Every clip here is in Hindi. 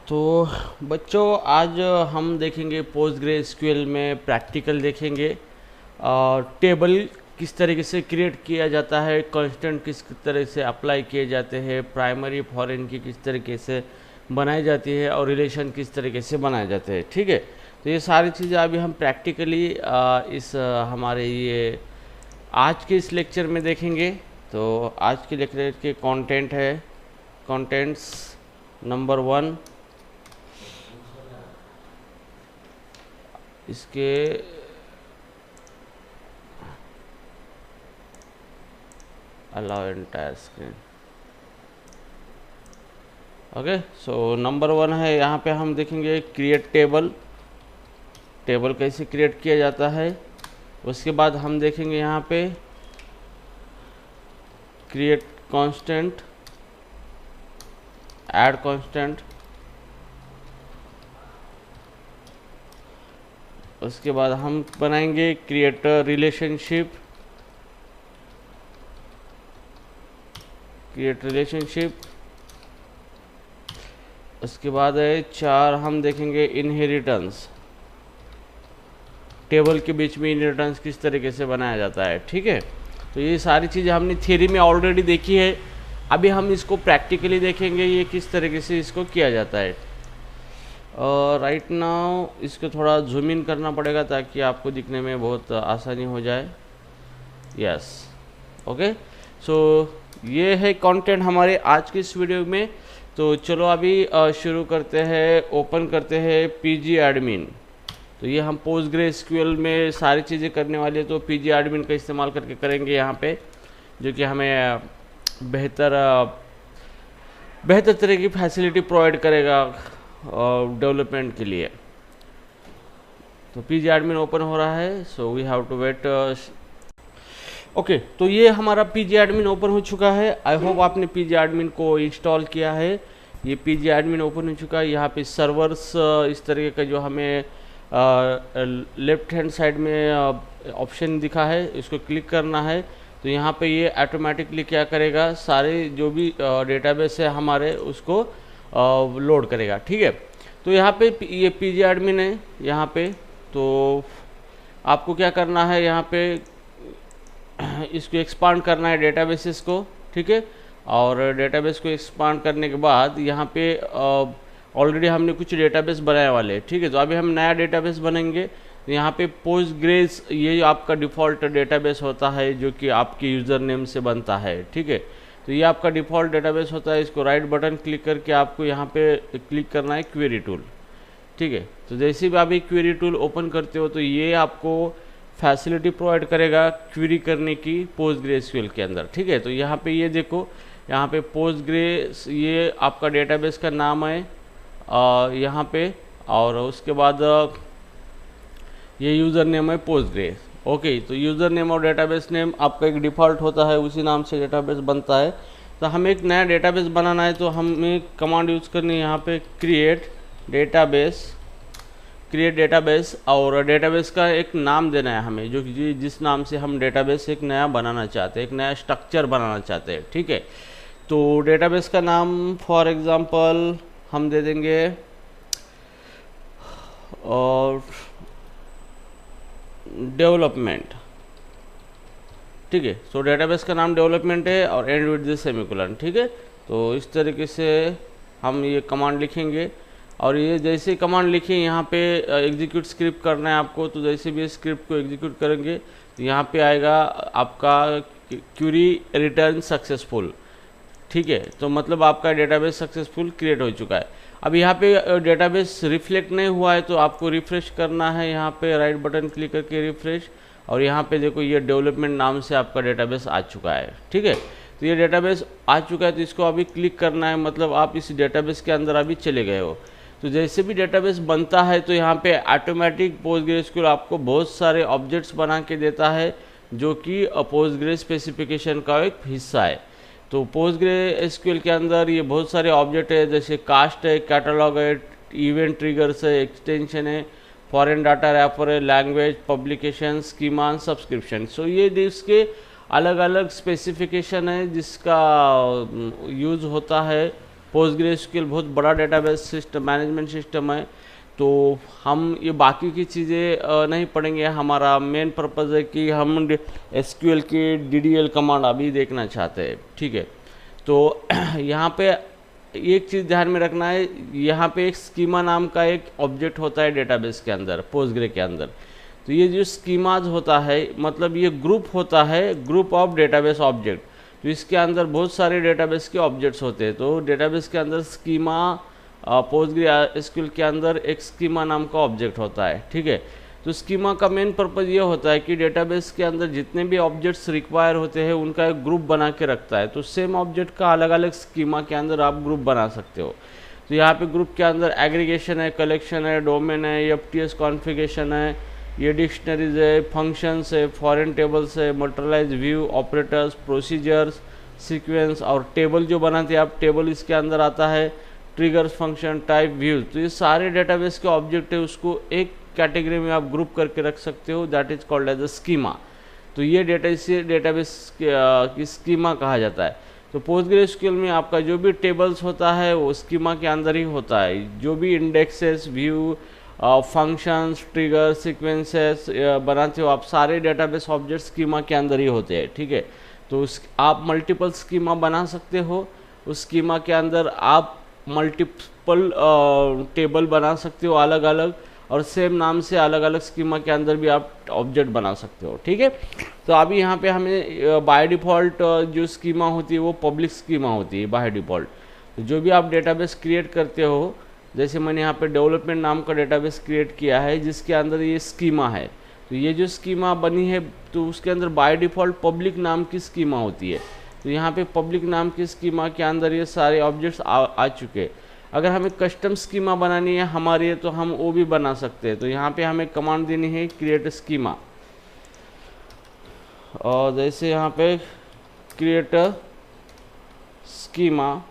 तो बच्चों आज हम देखेंगे पोस्टग्रेसक्यूएल में प्रैक्टिकल देखेंगे और टेबल किस तरीके से क्रिएट किया जाता है, कांस्टेंट किस तरह से अप्लाई किए जाते हैं, प्राइमरी फॉरेन की किस तरीके से बनाई जाती है और रिलेशन किस तरीके से बनाए जाते हैं। ठीक है, तो ये सारी चीज़ें अभी हम प्रैक्टिकली हमारे ये आज के इस लेक्चर में देखेंगे। तो आज के लेक्चर के कंटेंट है कंटेंट्स नंबर 1, इसके allow entire screen. Okay, so number 1 है, यहाँ पे हम देखेंगे क्रिएट टेबल, टेबल कैसे क्रिएट किया जाता है। उसके बाद हम देखेंगे यहाँ पे क्रिएट कांस्टेंट, ऐड कांस्टेंट। उसके बाद हम बनाएंगे क्रिएट रिलेशनशिप, क्रिएट रिलेशनशिप। उसके बाद है 4 हम देखेंगे इनहेरिटेंस, टेबल के बीच में इनहेरिटेंस किस तरीके से बनाया जाता है। ठीक है, तो ये सारी चीज़ें हमने थ्योरी में ऑलरेडी देखी है, अभी हम इसको प्रैक्टिकली देखेंगे ये किस तरीके से इसको किया जाता है। राइट नाउ इसको थोड़ा जूम इन करना पड़ेगा ताकि आपको दिखने में बहुत आसानी हो जाए। यस, ओके, सो ये है कंटेंट हमारे आज के इस वीडियो में। तो चलो अभी शुरू करते हैं, ओपन करते हैं पीजी एडमिन। तो ये हम पोस्टग्रेसक्यूएल में सारी चीज़ें करने वाले हैं, तो पीजी एडमिन का इस्तेमाल करके करेंगे यहाँ पे, जो कि हमें बेहतर तरह की फैसिलिटी प्रोवाइड करेगा डेवलपमेंट के लिए। तो पीजी एडमिन ओपन हो रहा है, so we have to wait. Okay, तो ये हमारा पीजी एडमिन ओपन हो चुका है। आई होप आपने पीजी एडमिन को इंस्टॉल किया है। ये पीजी एडमिन ओपन हो चुका है। यहाँ पे सर्वर्स इस तरीके का जो हमें लेफ्ट हैंड साइड में ऑप्शन दिखा है, इसको क्लिक करना है। तो यहाँ पे ये ऑटोमेटिकली क्या करेगा, सारे जो भी डेटाबेस है हमारे उसको लोड करेगा। ठीक है, तो यहाँ पे ये पीजी एडमिन है यहाँ पे। तो आपको क्या करना है, यहाँ पे इसको एक्सपांड करना है डेटाबेसेस को। ठीक है, और डेटाबेस को एक्सपांड करने के बाद यहाँ पे ऑलरेडी हमने कुछ डेटाबेस बनाए वाले हैं। ठीक है, तो अभी हम नया डेटाबेस बनेंगे। यहाँ पे पोस्टग्रेस ये आपका डिफ़ॉल्ट डेटाबेस होता है जो कि आपके यूज़र नेम से बनता है। ठीक है, तो ये आपका डिफ़ॉल्ट डेटाबेस होता है। इसको राइट बटन क्लिक करके आपको यहाँ पे क्लिक करना है क्वेरी टूल। ठीक है, तो जैसे भी आप एक क्वेरी टूल ओपन करते हो तो ये आपको फैसिलिटी प्रोवाइड करेगा क्वेरी करने की पोस्टग्रेसक्यूएल के अंदर। ठीक है, तो यहाँ पे ये देखो, यहाँ पे पोस्टग्रेस ये आपका डेटाबेस का नाम है यहाँ पे, और उसके बाद ये यूज़र नेम है पोस्टग्रेस। ओके, तो यूज़र नेम और डेटाबेस नेम आपका एक डिफ़ॉल्ट होता है, उसी नाम से डेटाबेस बनता है। तो हमें एक नया डेटाबेस बनाना है, तो हमें कमांड यूज़ करनी है यहाँ पे क्रिएट डेटाबेस, और डेटाबेस का एक नाम देना है हमें, जो कि जिस नाम से हम डेटाबेस एक नया बनाना चाहते हैं, एक नया स्ट्रक्चर बनाना चाहते हैं। ठीक है, तो डेटाबेस का नाम फॉर एग्जांपल हम दे देंगे और डेवलपमेंट। ठीक है, सो डेटाबेस का नाम डेवलपमेंट है और एंड विद द सेमीकोलन। ठीक है, तो इस तरीके से हम ये कमांड लिखेंगे, और ये जैसे कमांड लिखें यहाँ पे एग्जीक्यूट स्क्रिप्ट करना है आपको। तो जैसे भी स्क्रिप्ट को एग्जीक्यूट करेंगे तो यहाँ पे आएगा आपका क्वेरी रिटर्न सक्सेसफुल। ठीक है, तो मतलब आपका डेटाबेस सक्सेसफुल क्रिएट हो चुका है। अब यहाँ पे डेटाबेस रिफ्लेक्ट नहीं हुआ है, तो आपको रिफ्रेश करना है। यहाँ पे राइट बटन क्लिक करके रिफ्रेश, और यहाँ पे देखो ये डेवलपमेंट नाम से आपका डेटाबेस आ चुका है। ठीक है, तो ये डेटाबेस आ चुका है, तो इसको अभी क्लिक करना है, मतलब आप इस डेटाबेस के अंदर अभी चले गए हो। तो जैसे भी डेटाबेस बनता है तो यहाँ पे ऑटोमेटिक पोस्टग्रेसक्यूएल आपको बहुत सारे ऑब्जेक्ट्स बना के देता है, जो कि पोस्टग्रेस स्पेसिफिकेशन का एक हिस्सा है। तो पोस्टग्रेसक्यूएल के अंदर ये बहुत सारे ऑब्जेक्ट है, जैसे कास्ट है, कैटलॉग है, इवेंट ट्रिगर्स है, एक्सटेंशन है, फॉरेन डाटा रैपर है, लैंग्वेज, पब्लिकेशन, स्कीमा, सब्सक्रिप्शन। सो ये इसके अलग अलग स्पेसिफिकेशन है जिसका यूज़ होता है पोस्टग्रेसक्यूएल बहुत बड़ा डेटाबेस सिस्टम मैनेजमेंट सिस्टम है, तो हम ये बाकी की चीज़ें नहीं पढ़ेंगे। हमारा मेन पर्पज़ है कि हम एसक्यूएल की डीडीएल कमांड अभी देखना चाहते हैं, ठीक है। तो यहाँ पे एक चीज़ ध्यान में रखना है, यहाँ पे एक स्कीमा नाम का एक ऑब्जेक्ट होता है डेटाबेस के अंदर, पोस्टग्रे के अंदर। तो ये जो स्कीमाज होता है मतलब ये ग्रुप होता है, ग्रुप ऑफ डेटाबेस ऑब्जेक्ट। तो इसके अंदर बहुत सारे डेटाबेस के ऑब्जेक्ट्स होते हैं। तो डेटाबेस के अंदर स्कीमा, पोस्टग्रे एसक्यूएल के अंदर एक स्कीमा नाम का ऑब्जेक्ट होता है, ठीक है। तो स्कीमा का मेन पर्पज़ ये होता है कि डेटाबेस के अंदर जितने भी ऑब्जेक्ट्स रिक्वायर होते हैं उनका एक ग्रुप बना के रखता है। तो सेम ऑब्जेक्ट का अलग अलग स्कीमा के अंदर आप ग्रुप बना सकते हो। तो यहाँ पे ग्रुप के अंदर एग्रीगेशन है, कलेक्शन है, डोमेन है, एफटीएस कॉन्फ़िगरेशन है, ये डिक्शनरीज है, फंक्शंस है, फॉरेन टेबल्स है, materialize view, operators, procedures, sequence और टेबल जो बनाते हैं आप, टेबल इसके अंदर आता है, ट्रिगर्स, फंक्शन, टाइप, व्यूज। तो ये सारे डेटाबेस के ऑब्जेक्ट है, उसको एक कैटेगरी में आप ग्रुप करके रख सकते हो, that is called as a schema. तो ये डेटाबेस की स्कीमा कहा जाता है। तो पोस्टग्रेसक्यूएल में आपका जो भी टेबल्स होता है वो स्कीमा के अंदर ही होता है। जो भी indexes, view, functions, trigger, sequences बनाते हो आप, सारे डेटाबेस ऑब्जेक्ट स्कीमा के अंदर ही होते हैं, ठीक है। तो आप मल्टीपल स्कीमा बना सकते हो। उस स्कीमा के अंदर आप मल्टीपल टेबल बना सकते हो अलग अलग, और सेम नाम से अलग अलग स्कीमा के अंदर भी आप ऑब्जेक्ट बना सकते हो, ठीक है। तो अभी यहाँ पे हमें बाय डिफ़ॉल्ट जो स्कीमा होती है वो पब्लिक स्कीमा होती है बाय डिफ़ॉल्ट। तो जो भी आप डेटाबेस क्रिएट करते हो, जैसे मैंने यहाँ पे डेवलपमेंट नाम का डेटाबेस क्रिएट किया है जिसके अंदर ये स्कीमा है। तो ये जो स्कीमा बनी है तो उसके अंदर बाय डिफ़ॉल्ट पब्लिक नाम की स्कीमा होती है। तो यहाँ पे पब्लिक नाम की स्कीमा के अंदर ये सारे ऑब्जेक्ट्स आ चुके। अगर हमें कस्टम स्कीमा बनानी है हमारी तो हम वो भी बना सकते हैं। तो यहाँ पे हमें कमांड देनी है क्रिएट स्कीमा, और जैसे यहाँ पे क्रिएट स्कीमा,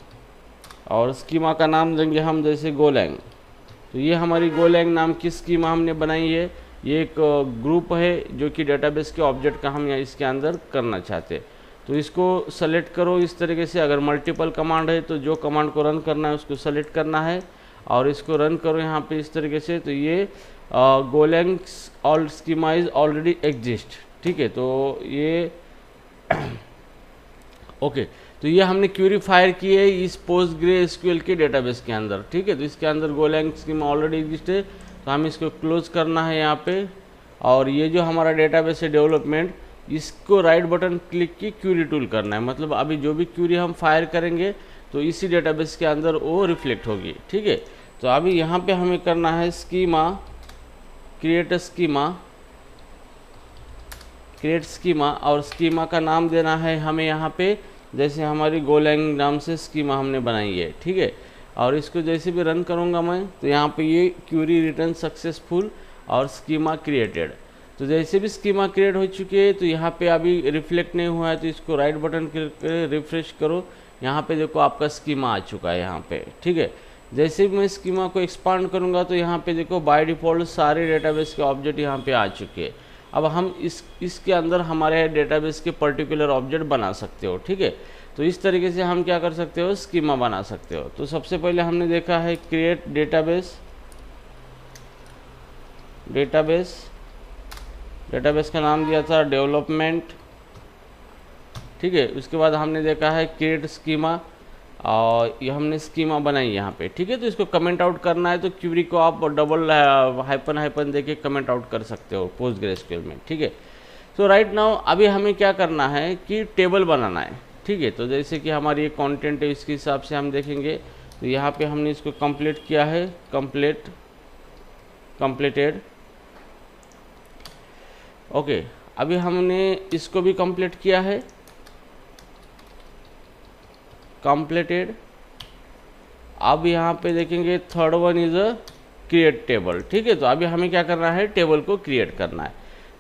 और स्कीमा का नाम देंगे हम जैसे गोलैंग। तो ये हमारी गोलैंग नाम की स्कीमा हमने बनाई है। ये एक ग्रुप है जो कि डेटाबेस के ऑब्जेक्ट का हम यहाँ इसके अंदर करना चाहते हैं। तो इसको सेलेक्ट करो इस तरीके से। अगर मल्टीपल कमांड है तो जो कमांड को रन करना है उसको सेलेक्ट करना है और इसको रन करो यहाँ पे इस तरीके से। तो ये Golang all schema is already exist, ठीक है। तो ये ओके तो ये हमने क्वेरी फायर की है इस पोस्टग्रेसक्यूएल के डेटाबेस के अंदर, ठीक है। तो इसके अंदर गोलैंग स्कीमा ऑलरेडी एग्जिस्ट है, तो हम इसको क्लोज करना है यहाँ पे। और ये जो हमारा डेटाबेस है डेवलपमेंट, इसको राइट बटन क्लिक की क्वेरी टूल करना है। मतलब अभी जो भी क्वेरी हम फायर करेंगे तो इसी डेटाबेस के अंदर वो रिफ्लेक्ट होगी, ठीक है। तो अभी यहाँ पे हमें करना है स्कीमा, क्रिएट स्कीमा, और स्कीमा का नाम देना है हमें यहाँ पे जैसे हमारी गोलैंग नाम से स्कीमा हमने बनाई है, ठीक है। और इसको जैसे भी रन करूँगा मैं तो यहाँ पे ये क्वेरी रिटर्न सक्सेसफुल और स्कीमा क्रिएटेड। तो जैसे भी स्कीमा क्रिएट हो चुकी है तो यहाँ पे अभी रिफ्लेक्ट नहीं हुआ है, तो इसको राइट बटन क्लिक कर रिफ्रेश करो। यहाँ पे देखो आपका स्कीमा आ चुका है यहाँ पे, ठीक है। जैसे भी मैं स्कीमा को एक्सपांड करूँगा तो यहाँ पे देखो बाय डिफ़ॉल्ट सारे डेटाबेस के ऑब्जेक्ट यहाँ पे आ चुके हैं। अब हम इसके अंदर हमारे डेटाबेस के पर्टिकुलर ऑब्जेक्ट बना सकते हो, ठीक है। तो इस तरीके से हम क्या कर सकते हो, स्कीमा बना सकते हो। तो सबसे पहले हमने देखा है क्रिएट डेटाबेस का नाम दिया था डेवलपमेंट, ठीक है। उसके बाद हमने देखा है क्रिएट स्कीमा, और ये हमने स्कीमा बनाई यहाँ पे, ठीक है। तो इसको कमेंट आउट करना है तो क्वेरी को आप डबल हाइपन देके कमेंट आउट कर सकते हो पोस्टग्रेसक्यूएल में, ठीक है। तो राइट नाउ अभी हमें क्या करना है कि टेबल बनाना है, ठीक है। तो जैसे कि हमारी ये कंटेंट है इसके हिसाब से हम देखेंगे। तो यहाँ पे हमने इसको कंप्लीट किया है, कंप्लीटेड, ओके। अभी हमने इसको भी कंप्लीट किया है, कंप्लीटेड। अब यहाँ पे देखेंगे third one is a create table, ठीक है। तो अभी हमें क्या करना है, टेबल को क्रिएट करना है।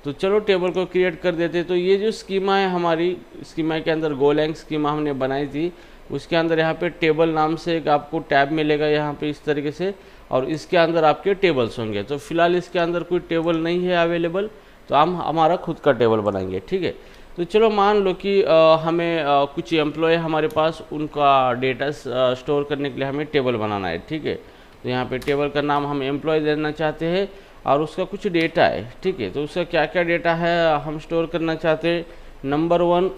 तो चलो टेबल को क्रिएट कर देते। तो ये जो स्कीमा है हमारी, स्कीमा के अंदर गोलैंग स्कीमा हमने बनाई थी, उसके अंदर यहाँ पे टेबल नाम से एक आपको टैब मिलेगा यहाँ पे इस तरीके से, और इसके अंदर आपके टेबल्स होंगे। तो फिलहाल इसके अंदर कोई टेबल नहीं है अवेलेबल, तो हम हमारा खुद का टेबल बनाएंगे, ठीक है। तो चलो मान लो कि हमें कुछ एम्प्लॉय हमारे पास, उनका डेटा स्टोर करने के लिए हमें टेबल बनाना है, ठीक है। तो यहाँ पे टेबल का नाम हम एम्प्लॉय देना चाहते हैं और उसका कुछ डेटा है, ठीक है। तो उसका क्या क्या डेटा है हम स्टोर करना चाहते हैं। नंबर 1,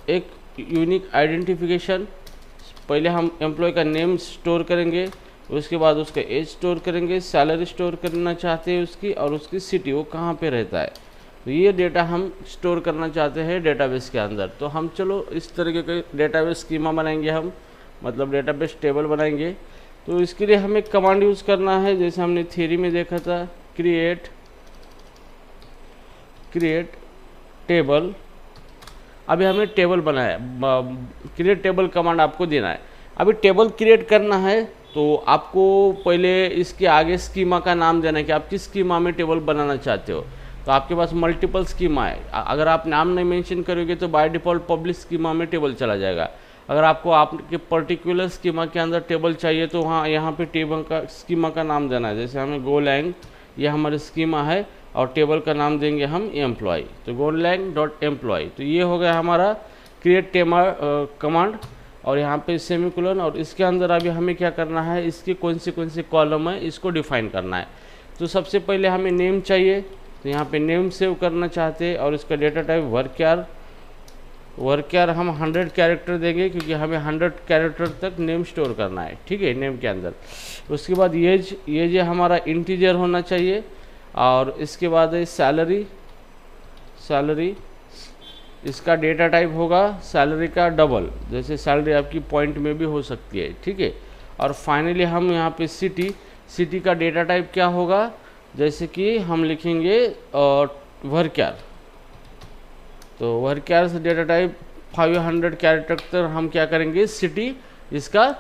एक यूनिक आइडेंटिफिकेशन। पहले हम एम्प्लॉय का नेम स्टोर करेंगे, उसके बाद उसका एज स्टोर करेंगे, सैलरी स्टोर करना चाहते हैं उसकी, और उसकी सिटी, वो कहाँ पे रहता है। तो ये डेटा हम स्टोर करना चाहते हैं डेटाबेस के अंदर। तो हम चलो इस तरीके के डेटाबेस स्कीमा बनाएंगे हम, मतलब डेटाबेस टेबल बनाएंगे। तो इसके लिए हमें कमांड यूज़ करना है, जैसे हमने थ्योरी में देखा था, क्रिएट टेबल। अभी हमने टेबल बनाया, क्रिएट टेबल कमांड आपको देना है। अभी टेबल क्रिएट करना है तो आपको पहले इसके आगे स्कीमा का नाम देना है कि आप किस स्कीमा में टेबल बनाना चाहते हो। तो आपके पास मल्टीपल स्कीमा है, अगर आप नाम नहीं मेंशन करोगे तो बाय डिफ़ॉल्ट पब्लिक स्कीमा में टेबल चला जाएगा। अगर आपको आपके पर्टिकुलर स्कीमा के अंदर टेबल चाहिए तो वहाँ यहाँ पे टेबल का स्कीमा का नाम देना है। जैसे हमें गोलैंग, ये हमारी स्कीमा है, और टेबल का नाम देंगे हम एम्प्लॉय। तो गोलैंग डॉट एम्प्लॉय। तो ये हो गया हमारा क्रिएट टेबल कमांड, और यहाँ पे सेमीकोलन। और इसके अंदर अभी हमें क्या करना है, इसके कौन से कॉलम है इसको डिफाइन करना है। तो सबसे पहले हमें नेम चाहिए, तो यहाँ पे नेम सेव करना चाहते हैं, और इसका डेटा टाइप वर्क्यार हम 100 कैरेक्टर देंगे, क्योंकि हमें 100 कैरेक्टर तक नेम स्टोर करना है, ठीक है, नेम के अंदर। उसके बाद एज हमारा इंटीजर होना चाहिए, और इसके बाद है सैलरी, इसका डेटा टाइप होगा सैलरी का डबल, जैसे सैलरी आपकी पॉइंट में भी हो सकती है, ठीक है। और फाइनली हम यहाँ पे सिटी का डेटा टाइप क्या होगा, जैसे कि हम लिखेंगे वर्क्यार। तो वर्क्यार से डेटा टाइप 500 कैरेक्टर तक हम क्या करेंगे, सिटी, इसका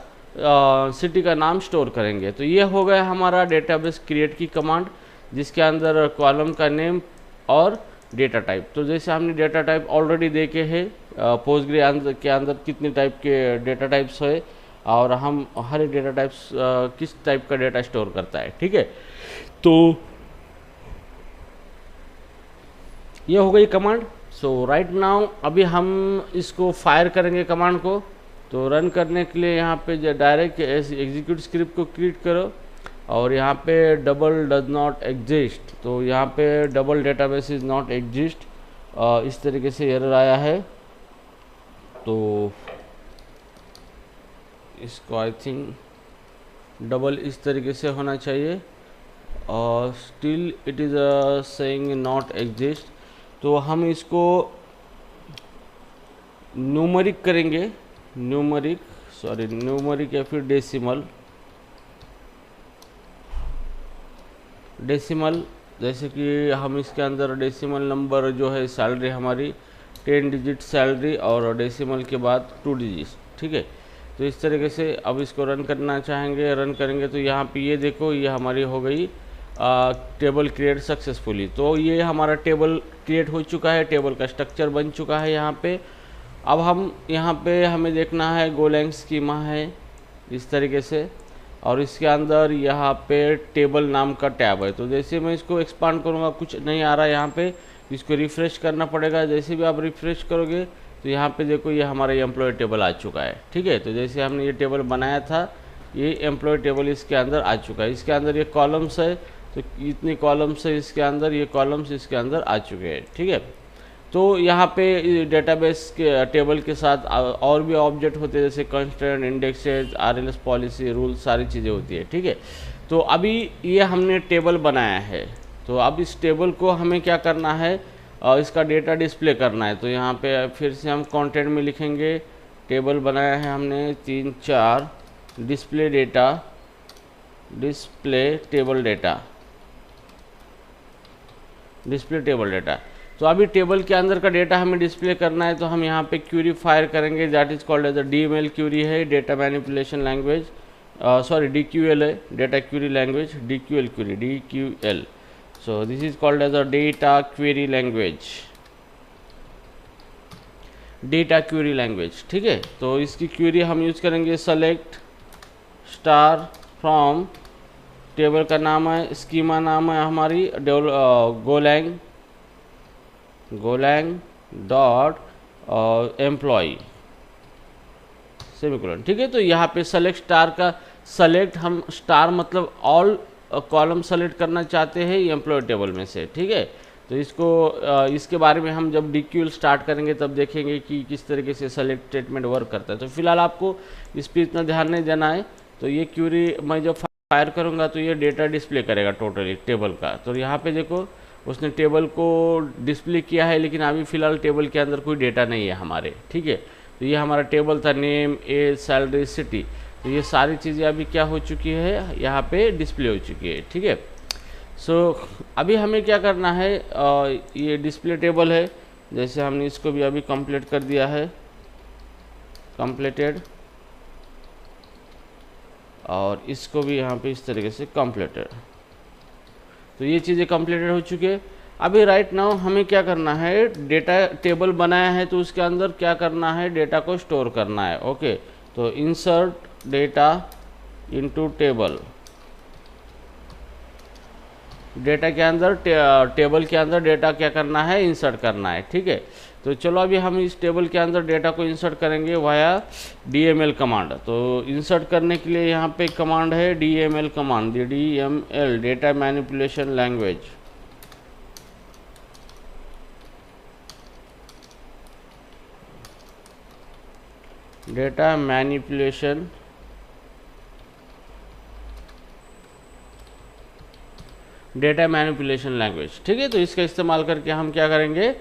सिटी का नाम स्टोर करेंगे। तो ये हो गया हमारा डेटाबेस क्रिएट की कमांड, जिसके अंदर कॉलम का नेम और डेटा टाइप। तो जैसे हमने डेटा टाइप ऑलरेडी देखे हैं, पोस्टग्रे के अंदर कितने टाइप के डेटा टाइप्स है, और हम हर एक डेटा टाइप्स किस टाइप का डेटा स्टोर करता है, ठीक है। तो ये हो गई कमांड। सो राइट नाउ अभी हम इसको फायर करेंगे कमांड को। तो रन करने के लिए यहाँ पे डायरेक्ट एग्जीक्यूट स्क्रिप्ट को क्लिक करो, और यहाँ पे डबल डज नॉट एग्जिस्ट। तो यहाँ पे double database is not exist, इस तरीके से एरर आया है। तो इसको आई थिंक डबल इस तरीके से होना चाहिए, और still it is saying not exist. तो हम इसको न्यूमरिक करेंगे, न्यूमरिक या फिर डेसिमल। जैसे कि हम इसके अंदर डेसिमल नंबर जो है, सैलरी हमारी 10 डिजिट सैलरी, और डेसिमल के बाद 2 डिजिट, ठीक है। तो इस तरीके से अब इसको रन करना चाहेंगे, रन करेंगे तो यहाँ पे ये देखो, ये हमारी हो गई टेबल क्रिएट सक्सेसफुली। तो ये हमारा टेबल क्रिएट हो चुका है, टेबल का स्ट्रक्चर बन चुका है यहाँ पे। अब हम यहाँ पे हमें देखना है गोलैंग स्कीमा है इस तरीके से, और इसके अंदर यहाँ पे टेबल नाम का टैब है। तो जैसे मैं इसको एक्सपांड करूँगा कुछ नहीं आ रहा है यहाँ पे, इसको रिफ़्रेश करना पड़ेगा। जैसे भी आप रिफ़्रेश करोगे तो यहाँ पे देखो ये हमारा एम्प्लॉय टेबल आ चुका है, ठीक है। तो जैसे हमने ये टेबल बनाया था, ये एम्प्लॉय टेबल इसके अंदर आ चुका है। इसके अंदर ये कॉलम्स है, तो इतनी कॉलम्स है इसके अंदर, ये कॉलम्स इसके अंदर आ चुके हैं, ठीक है। तो यहाँ पे डेटाबेस के टेबल के साथ और भी ऑब्जेक्ट होते हैं, जैसे constraint, indexes, RLS policy, rule, सारी चीज़ें होती है, ठीक है। तो अभी ये हमने टेबल बनाया है, तो अब इस टेबल को हमें क्या करना है, इसका डेटा डिस्प्ले करना है। तो यहाँ पे फिर से हम कंटेंट में लिखेंगे, टेबल बनाया है हमने 3 4, डिस्प्ले टेबल डेटा। तो अभी टेबल के अंदर का डेटा हमें डिस्प्ले करना है, तो हम यहाँ पे क्यूरी फायर करेंगे, that is called as a DML query है, data manipulation language, sorry DQL है, data query language, DQL query, DQL। So this is called as a data query language, ठीक है। तो इसकी क्वेरी हम यूज करेंगे, सेलेक्ट स्टार फ्रॉम, टेबल का नाम है, स्कीमा नाम है हमारी गोलैंग डॉट एम्प्लॉय सेमीकोलन। ठीक है, तो यहाँ पे सेलेक्ट स्टार का सेलेक्ट हम स्टार मतलब ऑल कॉलम सेलेक्ट करना चाहते हैं एम्प्लॉय टेबल में से। ठीक है, तो इसके बारे में हम जब DQL स्टार्ट करेंगे तब देखेंगे कि किस तरीके से सेलेक्ट स्टेटमेंट वर्क करता है। तो फिलहाल आपको इस पर इतना ध्यान नहीं देना है। तो ये क्यूरी मैं जब फायर करूँगा तो ये डेटा डिस्प्ले करेगा टोटली टेबल का। तो यहाँ पे देखो उसने टेबल को डिस्प्ले किया है, लेकिन अभी फ़िलहाल टेबल के अंदर कोई डेटा नहीं है हमारे। ठीक है, तो ये हमारा टेबल था, नेम, एज, सैलरी, सिटी। तो ये सारी चीज़ें अभी क्या हो चुकी है, यहाँ पे डिस्प्ले हो चुकी है। ठीक है, सो अभी हमें क्या करना है, ये डिस्प्ले टेबल है, जैसे हमने इसको भी अभी कंप्लीट कर दिया है, कंप्लीटेड, और इसको भी यहाँ पे इस तरीके से कंप्लीटेड। तो ये चीज़ें कंप्लीटेड हो चुकी है। अभी राइट नाउ हमें क्या करना है, डेटा टेबल बनाया है तो उसके अंदर क्या करना है, डेटा को स्टोर करना है। ओके, तो insert data into table, data के अंदर टेबल के अंदर डेटा क्या करना है, इंसर्ट करना है। ठीक है, तो चलो अभी हम इस टेबल के अंदर डेटा को इंसर्ट करेंगे वाया DML कमांड। तो इंसर्ट करने के लिए यहाँ पे कमांड है DML command, DML data manipulation language. Data manipulation language. ठीक है, तो इसका इस्तेमाल करके हम क्या करेंगे,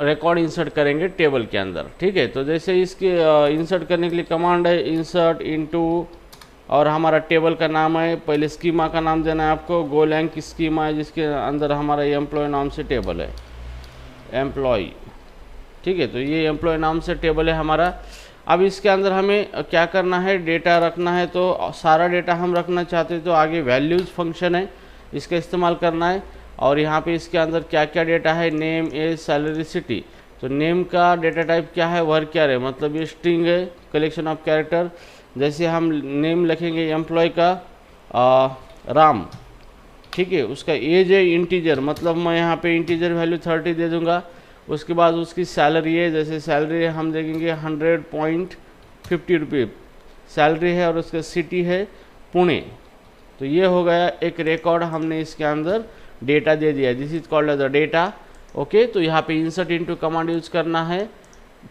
रिकॉर्ड इंसर्ट करेंगे टेबल के अंदर। ठीक है, तो जैसे इसके इंसर्ट करने के लिए कमांड है इंसर्ट इनटू, और हमारा टेबल का नाम है, पहले स्कीमा का नाम देना है आपको, गोलैंग स्कीमा है जिसके अंदर हमारा एम्प्लॉय नाम से टेबल है, एम्प्लॉय। ठीक है, तो ये एम्प्लॉय नाम से टेबल है हमारा। अब इसके अंदर हमें क्या करना है, डेटा रखना है। तो सारा डेटा हम रखना चाहते हैं तो आगे वैल्यूज़ फंक्शन है, इसका इस्तेमाल करना है। और यहाँ पे इसके अंदर क्या क्या डेटा है, नेम, एज, सैलरी, सिटी। तो नेम का डेटा टाइप क्या है, वर्क्यर है, मतलब ये स्ट्रिंग है, कलेक्शन ऑफ कैरेक्टर। जैसे हम नेम लिखेंगे एम्प्लॉय का राम। ठीक है, उसका एज है इंटीजर, मतलब मैं यहाँ पे इंटीजर वैल्यू 30 दे दूँगा। उसके बाद उसकी सैलरी है, जैसे सैलरी हम देखेंगे 100.50 रुपये सैलरी है, और उसका सिटी है पुणे। तो ये हो गया एक रिकॉर्ड, हमने इसके अंदर डेटा दे दिया, this is called as a data. Okay, तो यहाँ पे इंसर्ट इनटू कमांड यूज करना है,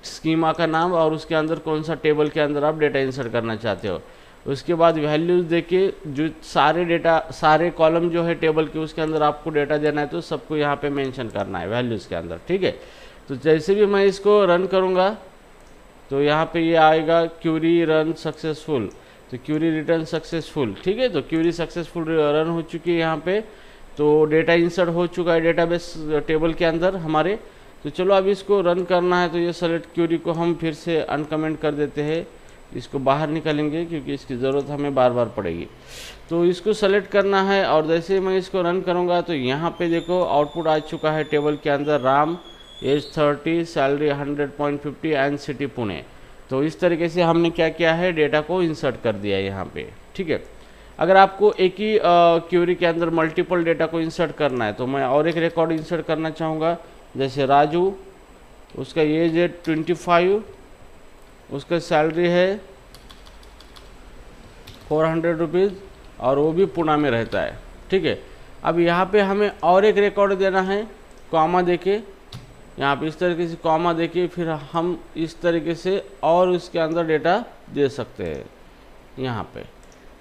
स्कीमा का नाम और उसके अंदर कौन सा टेबल के अंदर आप डेटा इंसर्ट करना चाहते हो। उसके बाद वैल्यूज़ देखिए, जो सारे डेटा, सारे कॉलम जो है टेबल के उसके अंदर आपको डेटा देना है, तो सबको यहाँ पे मेंशन करना है वैल्यूज़ के अंदर। ठीक है, तो जैसे भी मैं इसको रन करूँगा तो यहाँ पे ये आएगा क्यूरी रन सक्सेसफुल, तो क्यूरी रिटर्न सक्सेसफुल। ठीक है, तो क्यूरी सक्सेसफुल रन हो चुकी है यहाँ पे, तो डेटा इंसर्ट हो चुका है डेटाबेस टेबल के अंदर हमारे। तो चलो अब इसको रन करना है, तो ये सेलेक्ट क्यूरी को हम फिर से अनकमेंट कर देते हैं, इसको बाहर निकालेंगे क्योंकि इसकी ज़रूरत हमें बार बार पड़ेगी। तो इसको सेलेक्ट करना है, और जैसे मैं इसको रन करूँगा तो यहाँ पे देखो आउटपुट आ चुका है टेबल के अंदर, Ram, age 30, salary 100.50 and city Pune. तो इस तरीके से हमने क्या किया है, डेटा को इंसर्ट कर दिया है यहाँ पे। ठीक है, अगर आपको एक ही क्यूरी के अंदर मल्टीपल डेटा को इंसर्ट करना है, तो मैं और एक रिकॉर्ड इंसर्ट करना चाहूँगा, जैसे राजू, उसका एज है 25, उसका सैलरी है 400 रुपीज़, और वो भी पुणे में रहता है। ठीक है, अब यहाँ पे हमें और एक रिकॉर्ड देना है, कॉमा देके, यहाँ पे इस तरीके से कॉमा देके फिर हम इस तरीके से और उसके अंदर डेटा दे सकते हैं यहाँ पे।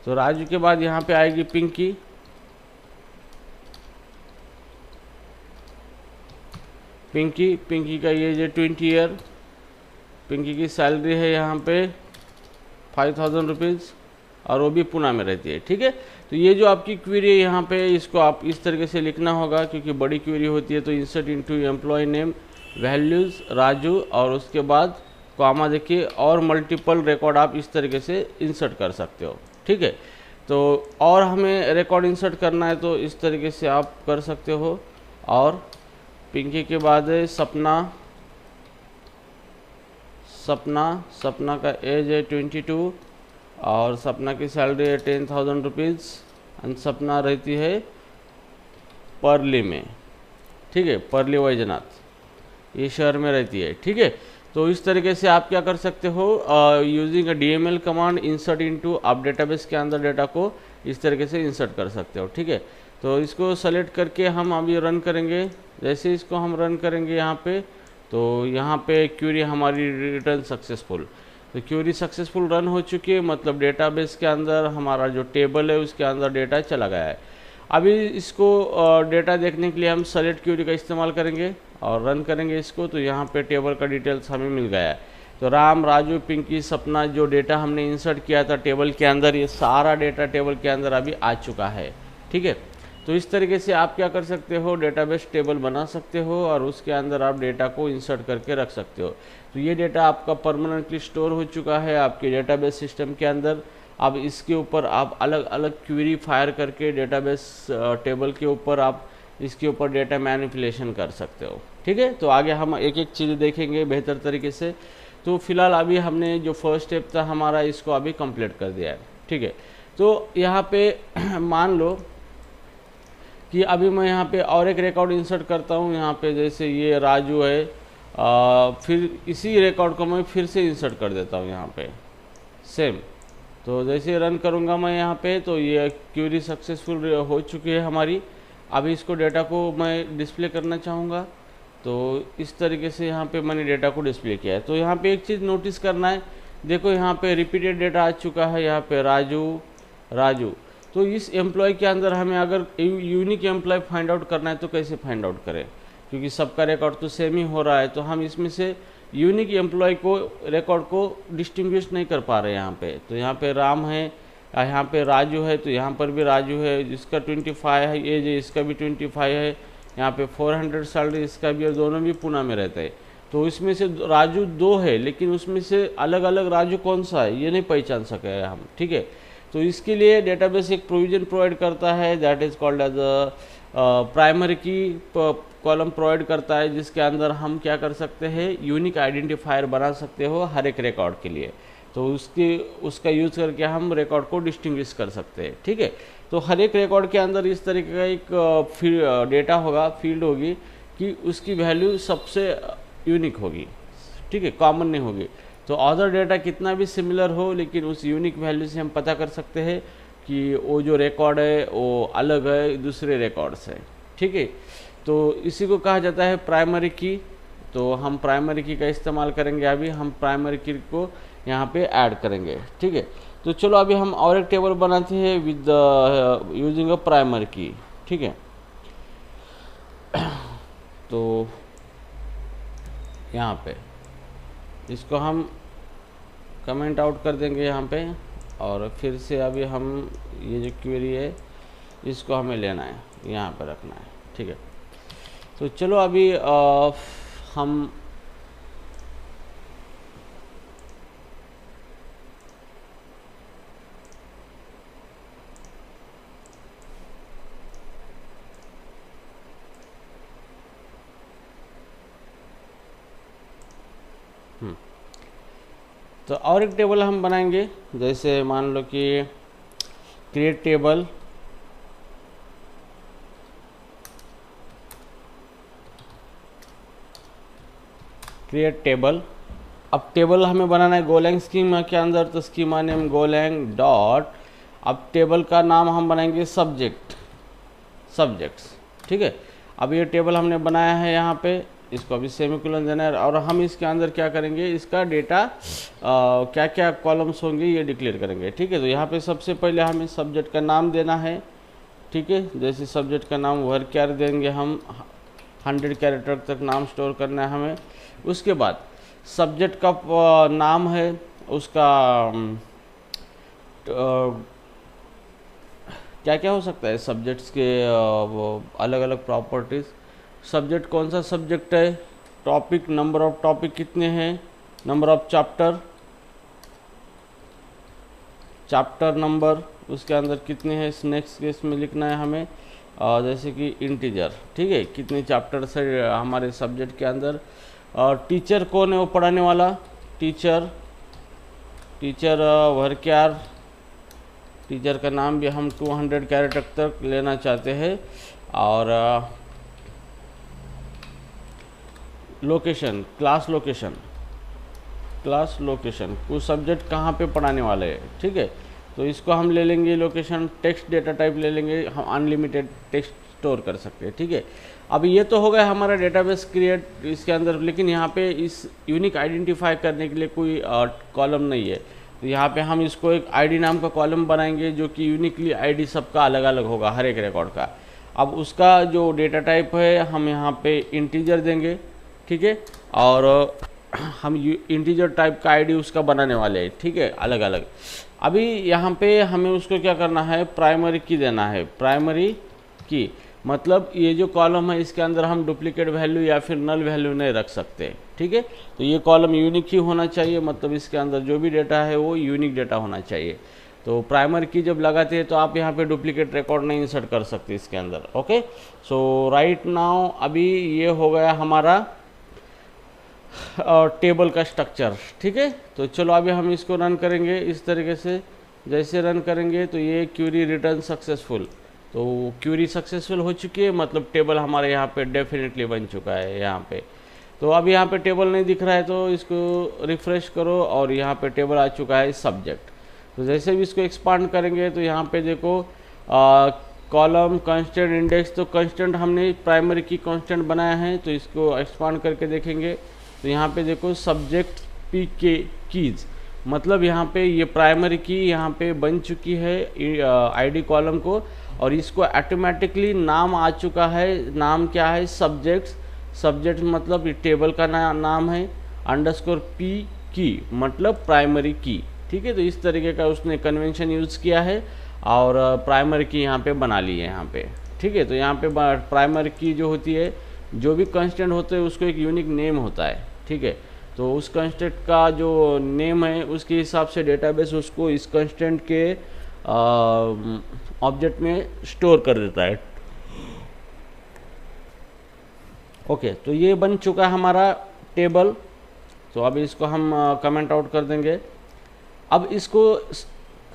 तो राजू के बाद यहाँ पे आएगी पिंकी, पिंकी का ये जो 20 ईयर, पिंकी की सैलरी है यहाँ पे 5000 रुपीज़, और वो भी पुणे में रहती है। ठीक है, तो ये जो आपकी क्वेरी है यहाँ पे, इसको आप इस तरीके से लिखना होगा, क्योंकि बड़ी क्वेरी होती है। तो insert into employee name, values Raju, और उसके बाद कॉमा देखिए, और मल्टीपल रिकॉर्ड आप इस तरीके से इंसर्ट कर सकते हो। ठीक है, तो और हमें रिकॉर्ड इंसर्ट करना है तो इस तरीके से आप कर सकते हो। और पिंकी के बाद है सपना, सपना का एज है 22, और सपना की सैलरी है 10,000 रुपीज़, एंड सपना रहती है परली में। ठीक है, परली वैजनाथ। ये शहर में रहती है, ठीक है। तो इस तरीके से आप क्या कर सकते हो, using a DML command insert into, आप डेटाबेस के अंदर डेटा को इस तरीके से इंसर्ट कर सकते हो, ठीक है। तो इसको सेलेक्ट करके हम अभी रन करेंगे। जैसे इसको हम रन करेंगे यहाँ पे, तो यहाँ पे क्यूरी हमारी रिटर्न सक्सेसफुल। तो क्यूरी सक्सेसफुल रन हो चुकी है, मतलब डेटाबेस के अंदर हमारा जो टेबल है उसके अंदर डेटा चला गया है। अभी इसको डेटा देखने के लिए हम सेलेक्ट क्यूरी का इस्तेमाल करेंगे और रन करेंगे इसको। तो यहाँ पे टेबल का डिटेल्स हमें मिल गया है। तो राम, राजू, पिंकी, सपना, जो डेटा हमने इंसर्ट किया था टेबल के अंदर, ये सारा डेटा टेबल के अंदर अभी आ चुका है, ठीक है। तो इस तरीके से आप क्या कर सकते हो, डेटाबेस टेबल बना सकते हो और उसके अंदर आप डेटा को इंसर्ट करके रख सकते हो। तो ये डेटा आपका परमानेंटली स्टोर हो चुका है आपके डेटाबेस सिस्टम के अंदर। अब इसके ऊपर आप अलग अलग क्वेरी फायर करके डेटाबेस टेबल के ऊपर आप इसके ऊपर डेटा मैनिपुलेशन कर सकते हो, ठीक है। तो आगे हम एक एक चीज़ देखेंगे बेहतर तरीके से। तो फिलहाल अभी हमने जो फर्स्ट स्टेप था हमारा, इसको अभी कंप्लीट कर दिया है, ठीक है। तो यहाँ पे मान लो कि अभी मैं यहाँ पे और एक रिकॉर्ड इंसर्ट करता हूँ। यहाँ पे जैसे ये राजू है, फिर इसी रिकॉर्ड को मैं फिर से इंसर्ट कर देता हूँ यहाँ पे सेम। तो जैसे रन करूँगा मैं यहाँ पे, तो ये क्यूरी सक्सेसफुल हो चुकी है हमारी। अभी इसको डेटा को मैं डिस्प्ले करना चाहूँगा, तो इस तरीके से यहाँ पे मैंने डेटा को डिस्प्ले किया है। तो यहाँ पे एक चीज़ नोटिस करना है, देखो यहाँ पे रिपीटेड डेटा आ चुका है, यहाँ पे राजू राजू। तो इस एम्प्लॉय के अंदर हमें अगर यूनिक एम्प्लॉय फाइंड आउट करना है तो कैसे फाइंड आउट करें, क्योंकि सबका रिकॉर्ड तो सेम ही हो रहा है। तो हम इसमें से यूनिक एम्प्लॉय को रिकॉर्ड को डिस्टिंग्विश नहीं कर पा रहे यहाँ पे। तो यहाँ पे राम है, यहाँ पे राजू है, तो यहाँ पर भी राजू है, जिसका 25 है एज है, इसका भी 25 है। यहाँ पे 400 सैलरी इसका भी, और दोनों भी पुणे में रहते हैं। तो इसमें से राजू 2 है, लेकिन उसमें से अलग अलग राजू कौन सा है ये नहीं पहचान सके हम, ठीक है। तो इसके लिए डेटाबेस एक प्रोविजन प्रोवाइड करता है, that is called as a primary key column provide करता है, जिसके अंदर हम क्या कर सकते हैं, यूनिक आइडेंटिफायर बना सकते हो हर एक रिकॉर्ड के लिए। तो उसका यूज़ करके हम रिकॉर्ड को डिस्टिंग्विश कर सकते हैं, ठीक है। तो हर एक रिकॉर्ड के अंदर इस तरीके का एक डेटा होगा, फील्ड होगी कि उसकी वैल्यू सबसे यूनिक होगी, ठीक है, कॉमन नहीं होगी। तो अदर डेटा कितना भी सिमिलर हो, लेकिन उस यूनिक वैल्यू से हम पता कर सकते हैं कि वो जो रिकॉर्ड है वो अलग है दूसरे रिकॉर्ड से, ठीक है। तो इसी को कहा जाता है प्राइमरी की। तो हम प्राइमरी की का इस्तेमाल करेंगे। अभी हम प्राइमरी की को यहाँ पे ऐड करेंगे, ठीक है। तो चलो अभी हम और एक टेबल बनाते हैं विद यूजिंग अ प्राइमरी की, ठीक है। तो यहाँ पे इसको हम कमेंट आउट कर देंगे यहाँ पे, और फिर से अभी हम ये जो क्वेरी है इसको हमें लेना है, यहाँ पर रखना है, ठीक है। तो चलो अभी हम तो और एक टेबल हम बनाएंगे। जैसे मान लो कि क्रिएट टेबल, क्रिएट टेबल। अब टेबल हमें बनाना है गोलैंग स्कीमा के अंदर, तो स्कीमा नेम गोलैंग डॉट, अब टेबल का नाम हम बनाएंगे सब्जेक्ट्स, ठीक है। अब ये टेबल हमने बनाया है यहाँ पे, इसको अभी सेमीकोलन देना है, और हम इसके अंदर क्या करेंगे, इसका डेटा क्या क्या कॉलम्स होंगे ये डिक्लेयर करेंगे, ठीक है। तो यहाँ पे सबसे पहले हमें सब्जेक्ट का नाम देना है, ठीक है। जैसे सब्जेक्ट का नाम वर्क्यार देंगे हम, 100 कैरेक्टर तक नाम स्टोर करना है हमें। उसके बाद सब्जेक्ट का नाम है, उसका क्या क्या हो सकता है सब्जेक्ट्स के वो अलग अलग प्रॉपर्टीज़। सब्जेक्ट कौन सा सब्जेक्ट है, टॉपिक, नंबर ऑफ टॉपिक कितने हैं, नंबर ऑफ चैप्टर नंबर उसके अंदर कितने हैं, नेक्स्ट केस में लिखना है हमें जैसे कि इंटीजर, ठीक है, कितने चैप्टर्स है हमारे सब्जेक्ट के अंदर। और टीचर कौन है, वो पढ़ाने वाला टीचर वर्क्यार, टीचर का नाम भी हम 200 कैरेक्टर तक लेना चाहते हैं। और location, class location, class location कुछ सब्जेक्ट कहाँ पे पढ़ाने वाले हैं, ठीक है। तो इसको हम ले लेंगे लोकेशन, टेक्स्ट डेटा टाइप ले लेंगे, हम अनलिमिटेड टेक्स्ट स्टोर कर सकते हैं, ठीक है। अब ये तो हो गया हमारा डेटाबेस क्रिएट इसके अंदर, लेकिन यहाँ पे इस यूनिक आइडेंटिफाई करने के लिए कोई कॉलम नहीं है। तो यहाँ पे हम इसको एक आईडी नाम का कॉलम बनाएंगे जो कि यूनिकली आईडी सबका अलग अलग होगा हर एक रिकॉर्ड का। अब उसका जो डेटा टाइप है हम यहाँ पे इंटीजर देंगे, ठीक है, और हम इंटीजर टाइप का आईडी उसका बनाने वाले हैं, ठीक है, अलग अलग। अभी यहाँ पे हमें उसको क्या करना है, प्राइमरी की देना है। प्राइमरी की मतलब ये जो कॉलम है इसके अंदर हम डुप्लीकेट वैल्यू या फिर नल वैल्यू नहीं रख सकते, ठीक है। तो ये कॉलम यूनिक ही होना चाहिए, मतलब इसके अंदर जो भी डेटा है वो यूनिक डेटा होना चाहिए। तो प्राइमरी की जब लगाते हैं तो आप यहाँ पे डुप्लीकेट रिकॉर्ड नहीं इंसर्ट कर सकते इसके अंदर। ओके, सो राइट नाउ अभी ये हो गया हमारा टेबल का स्ट्रक्चर, ठीक है। तो चलो अभी हम इसको रन करेंगे इस तरीके से। जैसे रन करेंगे तो ये क्यूरी रिटर्न सक्सेसफुल, तो क्यूरी सक्सेसफुल हो चुकी है, मतलब टेबल हमारे यहाँ पे डेफिनेटली बन चुका है यहाँ पे। तो अब यहाँ पे टेबल नहीं दिख रहा है तो इसको रिफ्रेश करो और यहाँ पे टेबल आ चुका है सब्जेक्ट। तो जैसे भी इसको एक्सपांड करेंगे तो यहाँ पे देखो कॉलम कंस्टेंट इंडेक्स, तो कंस्टेंट हमने प्राइमरी की कंस्टेंट बनाया है, तो इसको एक्सपांड करके देखेंगे तो यहाँ पे देखो सब्जेक्ट पी के कीज, मतलब यहाँ पे ये प्राइमरी की यहाँ पे बन चुकी है आईडी कॉलम को, और इसको ऑटोमेटिकली नाम आ चुका है। नाम क्या है, सब्जेक्ट्स, सब्जेक्ट मतलब टेबल का नाम है, अंडरस्कोर पी की मतलब प्राइमरी की, ठीक है। तो इस तरीके का उसने कन्वेंशन यूज़ किया है और प्राइमरी की यहाँ पे बना ली है यहाँ पे, ठीक है। तो यहाँ पे प्राइमरी की जो होती है, जो भी कंस्टेंट होते हैं उसको एक यूनिक नेम होता है, ठीक है। तो उस कंस्टेंट का जो नेम है उसके हिसाब से डेटाबेस उसको इस कंस्टेंट के ऑब्जेक्ट में स्टोर कर देता है। ओके, तो ये बन चुका है हमारा टेबल। तो अब इसको हम कमेंट आउट कर देंगे। अब इसको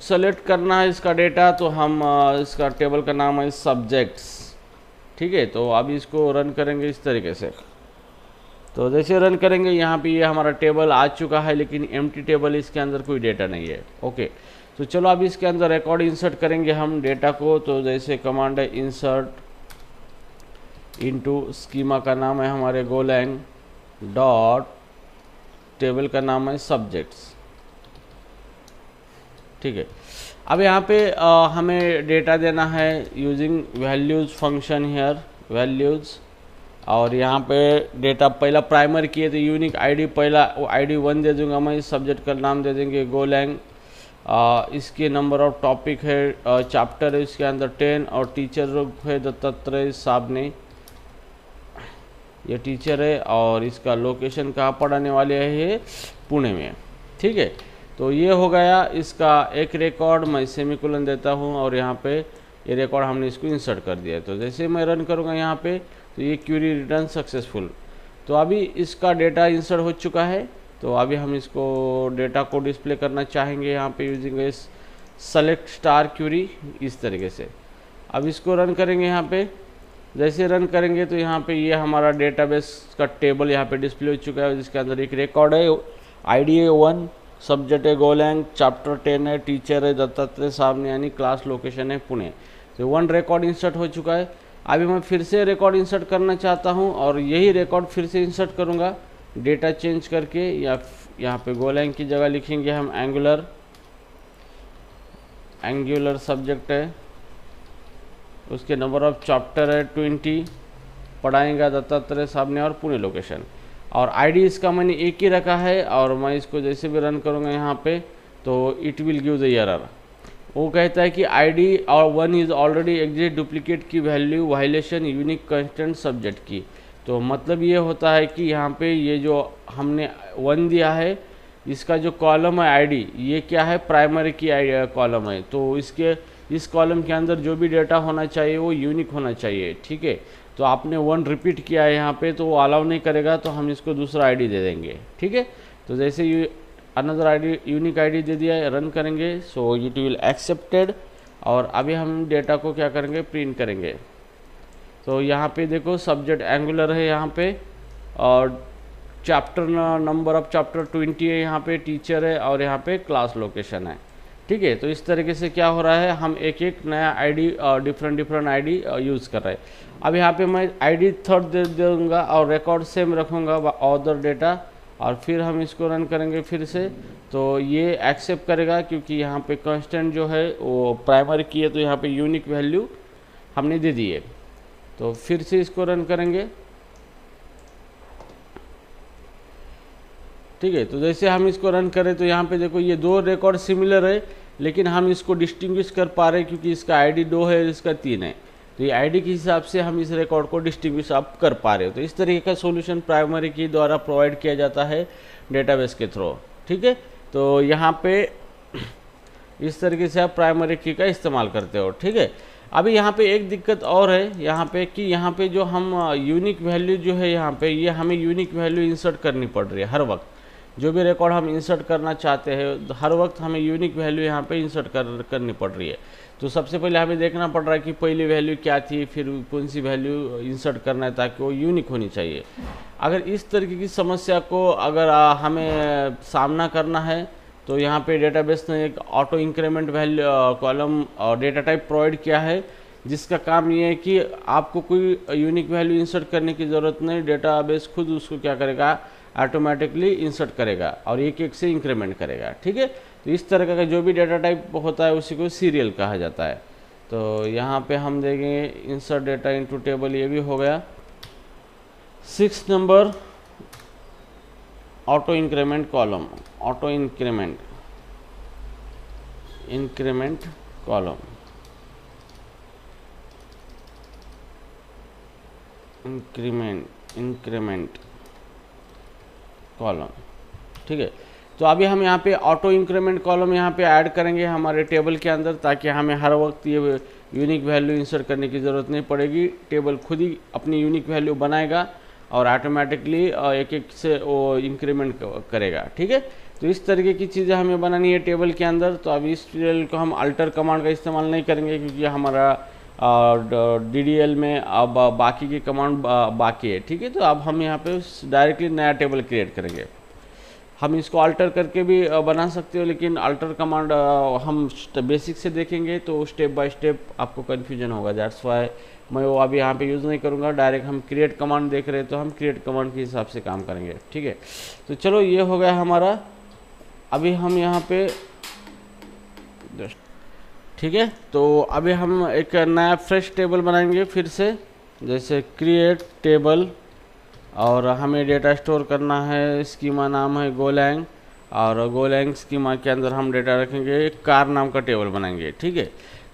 सेलेक्ट करना है इसका डेटा, तो हम इसका टेबल का नाम है सब्जेक्ट्स, ठीक है। तो अब इसको रन करेंगे इस तरीके से। तो जैसे रन करेंगे यहाँ पे ये हमारा टेबल आ चुका है, लेकिन एम्प्टी टेबल, इसके अंदर कोई डेटा नहीं है। ओके, तो चलो अब इसके अंदर रिकॉर्ड इंसर्ट करेंगे हम डेटा को। तो जैसे कमांड है इंसर्ट इनटू, स्कीमा का नाम है हमारे गोलैंग डॉट, टेबल का नाम है सब्जेक्ट्स, ठीक है। अब यहाँ पे हमें डेटा देना है using values function here, values, और यहाँ पे डेटा पहला प्राइमरी की है तो यूनिक आईडी पहला आईडी 1 दे दूंगा मैं, इस सब्जेक्ट का नाम दे देंगे गोलैंग। इसके नंबर ऑफ टॉपिक है चैप्टर है इसके अंदर 10, और टीचर है दत्तात्रेय साहब ने, ये टीचर है, और इसका लोकेशन कहाँ पढ़ाने वाले हैं, ये पुणे में, ठीक है। तो ये हो गया इसका एक रिकॉर्ड। मैं सेमीकोलन देता हूँ और यहाँ पे ये रिकॉर्ड हमने इसको इंसर्ट कर दिया। तो जैसे मैं रन करूँगा यहाँ पे तो ये क्यूरी रिटर्न सक्सेसफुल। तो अभी इसका डेटा इंसर्ट हो चुका है। तो अभी हम इसको डेटा को डिस्प्ले करना चाहेंगे यहाँ पे यूजिंग इस सेलेक्ट स्टार क्यूरी, इस तरीके से। अब इसको रन करेंगे यहाँ पे। जैसे रन करेंगे तो यहाँ पे ये हमारा डेटाबेस का टेबल यहाँ पे डिस्प्ले हो चुका है, जिसके अंदर एक रिकॉर्ड है, आईडी है 1, सब्जेक्ट है गोलैंग, चैप्टर 10 है, टीचर है दत्तात्रेय साहब ने, यानी क्लास लोकेशन है पुणे। तो 1 रिकॉर्ड इंसर्ट हो चुका है। अभी मैं फिर से रिकॉर्ड इंसर्ट करना चाहता हूं और यही रिकॉर्ड फिर से इंसर्ट करूंगा डेटा चेंज करके, या यहाँ पे गोलैंग की जगह लिखेंगे हम एंगुलर सब्जेक्ट है, उसके नंबर ऑफ चैप्टर है 20, पढ़ाएंगा दत्तात्रेय साहब ने, और पुणे लोकेशन, और आईडी इसका मैंने एक ही रखा है। और मैं इसको जैसे भी रन करूँगा यहाँ पे तो it will give the error. वो कहता है कि आईडी और 1 is already exist duplicate key value violation unique constant subject key. तो मतलब ये होता है कि यहाँ पे ये जो हमने 1 दिया है, इसका जो कॉलम है आईडी, ये क्या है, प्राइमरी की कॉलम है। तो इस कॉलम के अंदर जो भी डेटा होना चाहिए वो यूनिक होना चाहिए, ठीक है। तो आपने 1 रिपीट किया है यहाँ पे, तो वो अलाउ नहीं करेगा, तो हम इसको दूसरा आईडी दे देंगे, ठीक है। तो जैसे अनदर आईडी, यूनिक आईडी दे दिया है, रन करेंगे, सो इट विल एक्सेप्टेड। और अभी हम डेटा को क्या करेंगे, प्रिंट करेंगे। तो यहाँ पे देखो सब्जेक्ट एंगुलर है यहाँ पे, और चैप्टर नंबर ऑफ चैप्टर 20 है, यहाँ पे टीचर है और यहाँ पे क्लास लोकेशन है। ठीक है, तो इस तरीके से क्या हो रहा है, हम एक एक नया आईडी डिफरेंट आईडी यूज़ कर रहे हैं। अब यहाँ पे मैं आईडी थर्ड दे दूँगा और रिकॉर्ड सेम रखूँगा अदर डेटा, और फिर हम इसको रन करेंगे फिर से, तो ये एक्सेप्ट करेगा क्योंकि यहाँ पे कांस्टेंट जो है वो प्राइमरी की है, तो यहाँ पे यूनिक वैल्यू हमने दे दी है। तो फिर से इसको रन करेंगे। ठीक है, तो जैसे हम इसको रन करें तो यहाँ पे देखो ये दो रिकॉर्ड सिमिलर है, लेकिन हम इसको डिस्टिंग्विश कर पा रहे हैं क्योंकि इसका आईडी 2 है, इसका 3 है। तो ये आईडी के हिसाब से हम इस रिकॉर्ड को डिस्टिंग्विश आप कर पा रहे हो। तो इस तरीके का सॉल्यूशन प्राइमरी की द्वारा प्रोवाइड किया जाता है डेटाबेस के थ्रू। ठीक है, तो यहाँ पे इस तरीके से आप प्राइमरी की का इस्तेमाल करते हो। ठीक है, अभी यहाँ पे एक दिक्कत और है यहाँ पे कि यहाँ पे जो हम यूनिक वैल्यू जो है यहाँ पे, ये हमें यूनिक वैल्यू इंसर्ट करनी पड़ रही है हर वक्त। जो भी रिकॉर्ड हम इंसर्ट करना चाहते हैं हर वक्त हमें यूनिक वैल्यू यहाँ पे इंसर्ट करनी पड़ रही है। तो सबसे पहले हमें देखना पड़ रहा है कि पहली वैल्यू क्या थी, फिर कौन सी वैल्यू इंसर्ट करना है ताकि वो यूनिक होनी चाहिए। अगर इस तरीके की समस्या को अगर हमें सामना करना है तो यहाँ पे डेटाबेस ने एक ऑटो इंक्रीमेंट वैल्यू कॉलम और डेटा टाइप प्रोवाइड किया है, जिसका काम ये है कि आपको कोई यूनिक वैल्यू इंसर्ट करने की ज़रूरत नहीं, डेटाबेस खुद उसको क्या करेगा, ऑटोमेटिकली इंसर्ट करेगा और एक एक से इंक्रीमेंट करेगा। ठीक है, तो इस तरह का जो भी डेटा टाइप होता है उसी को सीरियल कहा जाता है। तो यहाँ पे हम देखेंगे इंसर्ट डेटा इनटू टेबल, ये भी हो गया। 6 number auto increment column, auto increment column, increment column. ठीक है, तो अभी हम यहाँ पे ऑटो इंक्रीमेंट कॉलम यहाँ पे ऐड करेंगे हमारे टेबल के अंदर, ताकि हमें हर वक्त ये यूनिक वैल्यू इंसर्ट करने की ज़रूरत नहीं पड़ेगी। टेबल खुद ही अपनी यूनिक वैल्यू बनाएगा और ऑटोमेटिकली एक एक से वो इंक्रीमेंट करेगा। ठीक है, तो इस तरीके की चीज़ें हमें बनानी है टेबल के अंदर। तो अभी इस ट्यूटोरियल को हम अल्टर कमांड का इस्तेमाल नहीं करेंगे क्योंकि हमारा DDL में अब बाकी की कमांड बाकी है। ठीक है, तो अब हम यहाँ पे डायरेक्टली नया टेबल क्रिएट करेंगे। हम इसको अल्टर करके भी बना सकते हो, लेकिन अल्टर कमांड हम बेसिक से देखेंगे तो स्टेप बाय स्टेप आपको कन्फ्यूजन होगा। दैट्स वाई मैं वो अभी यहाँ पे यूज़ नहीं करूँगा। डायरेक्ट हम क्रिएट कमांड देख रहे हैं तो हम क्रिएट कमांड के हिसाब से काम करेंगे। ठीक है, तो चलो ये हो गया हमारा। अभी हम यहाँ पे ठीक है, तो अभी हम एक नया फ्रेश टेबल बनाएंगे फिर से, जैसे क्रिएट टेबल, और हमें डेटा स्टोर करना है। स्कीमा नाम है गोलैंग, और गोलैंग स्कीमा के अंदर हम डेटा रखेंगे। एक कार नाम का टेबल बनाएंगे। ठीक है,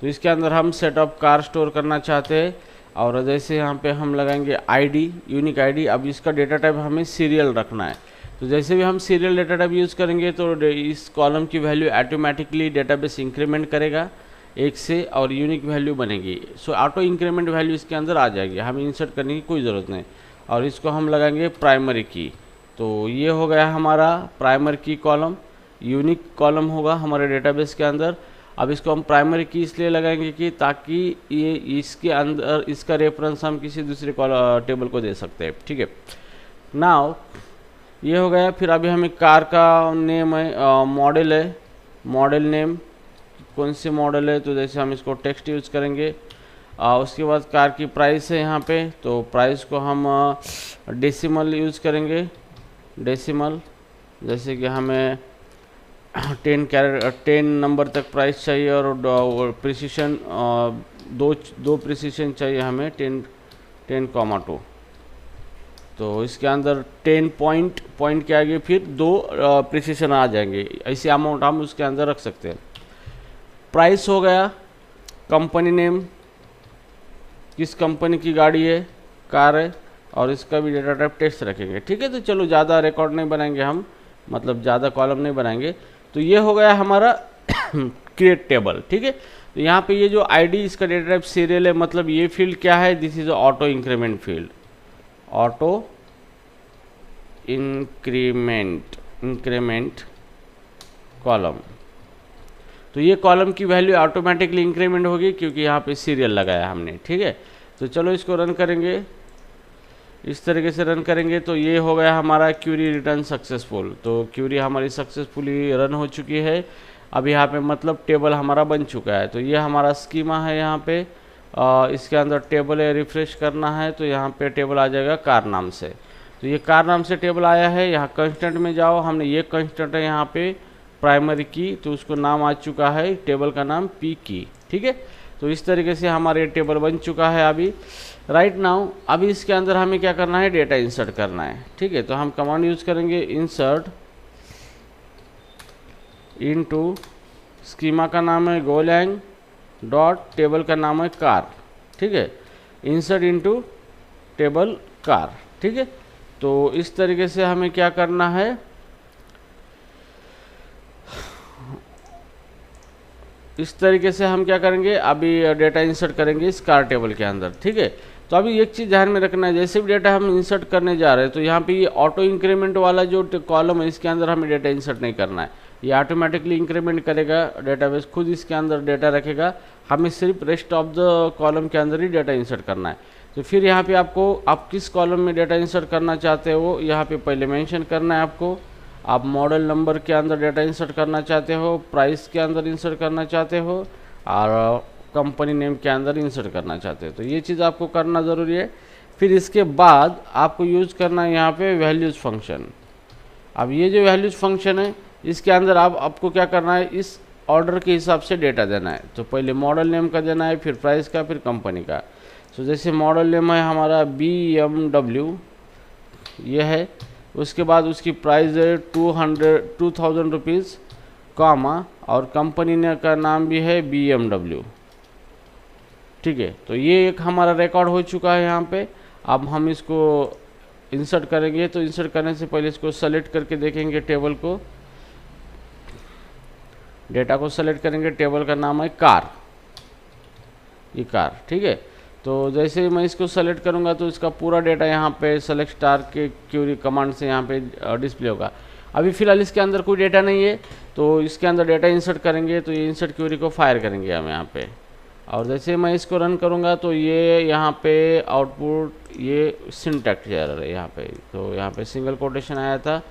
तो इसके अंदर हम सेट ऑफ कार स्टोर करना चाहते हैं, और जैसे यहाँ पे हम लगाएंगे आईडी, यूनिक आईडी। अब इसका डेटा टाइप हमें सीरियल रखना है। तो जैसे भी हम सीरियल डेटा टाइप यूज़ करेंगे तो इस कॉलम की वैल्यू ऑटोमेटिकली डेटाबेस इंक्रीमेंट करेगा एक से, और यूनिक वैल्यू बनेगी। सो ऑटो इंक्रीमेंट वैल्यू इसके अंदर आ जाएगी, हमें इंसर्ट करने की कोई ज़रूरत नहीं। और इसको हम लगाएंगे प्राइमरी की। तो ये हो गया हमारा primary key column, unique column होगा हमारे डेटाबेस के अंदर। अब इसको हम प्राइमरी की इसलिए लगाएंगे कि ताकि ये इसके अंदर इसका रेफरेंस हम किसी दूसरे टेबल को दे सकते हैं। ठीक है, नाउ ये हो गया। फिर अभी हमें कार का नेम है, मॉडल है, मॉडल नेम कौन सी मॉडल है, तो जैसे हम इसको टेक्स्ट यूज़ करेंगे। उसके बाद कार की प्राइस है यहाँ पे, तो प्राइस को हम डेसिमल यूज़ करेंगे। डेसिमल, जैसे कि हमें 10 नंबर तक प्राइस चाहिए, और प्रिसिशन दो प्रिसिशन चाहिए हमें, 10,2। तो इसके अंदर 10 पॉइंट के आगे फिर 2 प्रिसिशन आ जाएंगे। ऐसे अमाउंट हम उसके अंदर रख सकते हैं। प्राइस हो गया। कंपनी नेम, किस कंपनी की गाड़ी है, कार है, और इसका भी डेटा टाइप टेक्स्ट रखेंगे। ठीक है, तो चलो ज़्यादा रिकॉर्ड नहीं बनाएंगे हम, मतलब ज़्यादा कॉलम नहीं बनाएंगे। तो ये हो गया हमारा क्रिएट टेबल। ठीक है, तो यहाँ पे ये जो आईडी इसका डेटा टाइप सीरियल है, मतलब ये फील्ड क्या है, this is auto increment field, auto increment column. तो ये कॉलम की वैल्यू ऑटोमेटिकली इंक्रीमेंट होगी क्योंकि यहाँ पे सीरियल लगाया हमने। ठीक है, तो चलो इसको रन करेंगे। इस तरीके से रन करेंगे तो ये हो गया हमारा क्यूरी रिटर्न सक्सेसफुल। तो क्यूरी हमारी सक्सेसफुली रन हो चुकी है। अब यहाँ पे मतलब टेबल हमारा बन चुका है। तो ये हमारा स्कीमा है। यहाँ पे इसके अंदर टेबल है, रिफ्रेश करना है तो यहाँ पे टेबल आ जाएगा कार नाम से। तो ये कार नाम से टेबल आया है। यहाँ कंस्टेंट में जाओ, हमने ये कंस्टेंट है यहाँ पे प्राइमरी की, तो उसको नाम आ चुका है टेबल का नाम पी की। ठीक है, तो इस तरीके से हमारे टेबल बन चुका है अभी राइट नाउ। अभी इसके अंदर हमें क्या करना है, डेटा इंसर्ट करना है। ठीक है, तो हम कमांड यूज करेंगे इंसर्ट इनटू, स्कीमा का नाम है गोलैंग डॉट, टेबल का नाम है कार। ठीक है, इंसर्ट इनटू टेबल कार। ठीक है, तो इस तरीके से हमें क्या करना है, इस तरीके से हम क्या करेंगे, अभी डेटा इंसर्ट करेंगे इस कार टेबल के अंदर। ठीक है, तो अभी एक चीज़ ध्यान में रखना है, जैसे भी डेटा हम इंसर्ट करने जा रहे हैं तो यहाँ पे ये ऑटो इंक्रीमेंट वाला जो कॉलम है इसके अंदर हमें डेटा इंसर्ट नहीं करना है। ये ऑटोमेटिकली इंक्रीमेंट करेगा, डेटाबेस खुद इसके अंदर डेटा रखेगा, हमें सिर्फ रेस्ट ऑफ द कॉलम के अंदर ही डेटा इंसर्ट करना है। तो फिर यहाँ पे आपको आप किस कॉलम में डेटा इंसर्ट करना चाहते हो यहाँ पे पहले मेंशन करना है आपको। आप मॉडल नंबर के अंदर डेटा इंसर्ट करना चाहते हो, प्राइस के अंदर इंसर्ट करना चाहते हो, और कंपनी नेम के अंदर इंसर्ट करना चाहते हो। तो ये चीज़ आपको करना ज़रूरी है। फिर इसके बाद आपको यूज़ करना है यहाँ पे वैल्यूज़ फंक्शन। अब ये जो वैल्यूज़ फंक्शन है इसके अंदर आपको क्या करना है, इस ऑर्डर के हिसाब से डेटा देना है। तो पहले मॉडल नेम का देना है, फिर प्राइस का, फिर कंपनी का। तो जैसे मॉडल नेम है हमारा BMW ये है, उसके बाद उसकी प्राइस है 2000 रुपीज़ कॉमा, और कंपनी ने का नाम भी है BMW। ठीक है, तो ये एक हमारा रिकॉर्ड हो चुका है यहाँ पे। अब हम इसको इंसर्ट करेंगे, तो इंसर्ट करने से पहले इसको सेलेक्ट करके देखेंगे टेबल को, डेटा को सेलेक्ट करेंगे, टेबल का नाम है कार, ये कार। ठीक है, तो जैसे ही मैं इसको सेलेक्ट करूंगा तो इसका पूरा डेटा यहाँ पे सेलेक्ट स्टार के क्यूरी कमांड से यहाँ पे डिस्प्ले होगा। अभी फिलहाल इसके अंदर कोई डेटा नहीं है, तो इसके अंदर डेटा इंसर्ट करेंगे तो ये इंसर्ट क्यूरी को फायर करेंगे हम यहाँ पे। और जैसे मैं इसको रन करूँगा तो ये यहाँ पे आउटपुट ये सिंटैक्स एरर है यहाँ पे, तो यहाँ पे सिंगल कोटेशन आया था।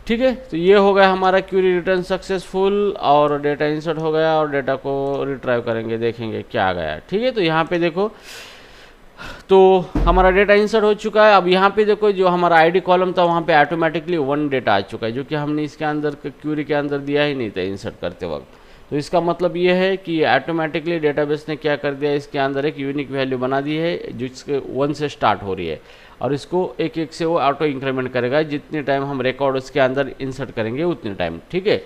ठीक है, तो ये हो गया हमारा क्यूरी रिटर्न सक्सेसफुल, और डेटा इंसर्ट हो गया, और डेटा को रिट्राइव करेंगे, देखेंगे क्या आ गया। ठीक है, तो यहाँ पे देखो, तो हमारा डेटा इंसर्ट हो चुका है। अब यहाँ पे देखो जो हमारा आईडी कॉलम था वहाँ पे ऑटोमेटिकली 1 डेटा आ चुका है, जो कि हमने इसके अंदर क्यूरी के अंदर दिया ही नहीं था इंसर्ट करते वक्त। तो इसका मतलब ये है कि ऑटोमेटिकली डेटाबेस ने क्या कर दिया, इसके अंदर एक यूनिक वैल्यू बना दी है जिसके 1 से स्टार्ट हो रही है, और इसको एक एक से वो ऑटो इंक्रीमेंट करेगा जितने टाइम हम रिकॉर्ड उसके अंदर इंसर्ट करेंगे उतने टाइम। ठीक है,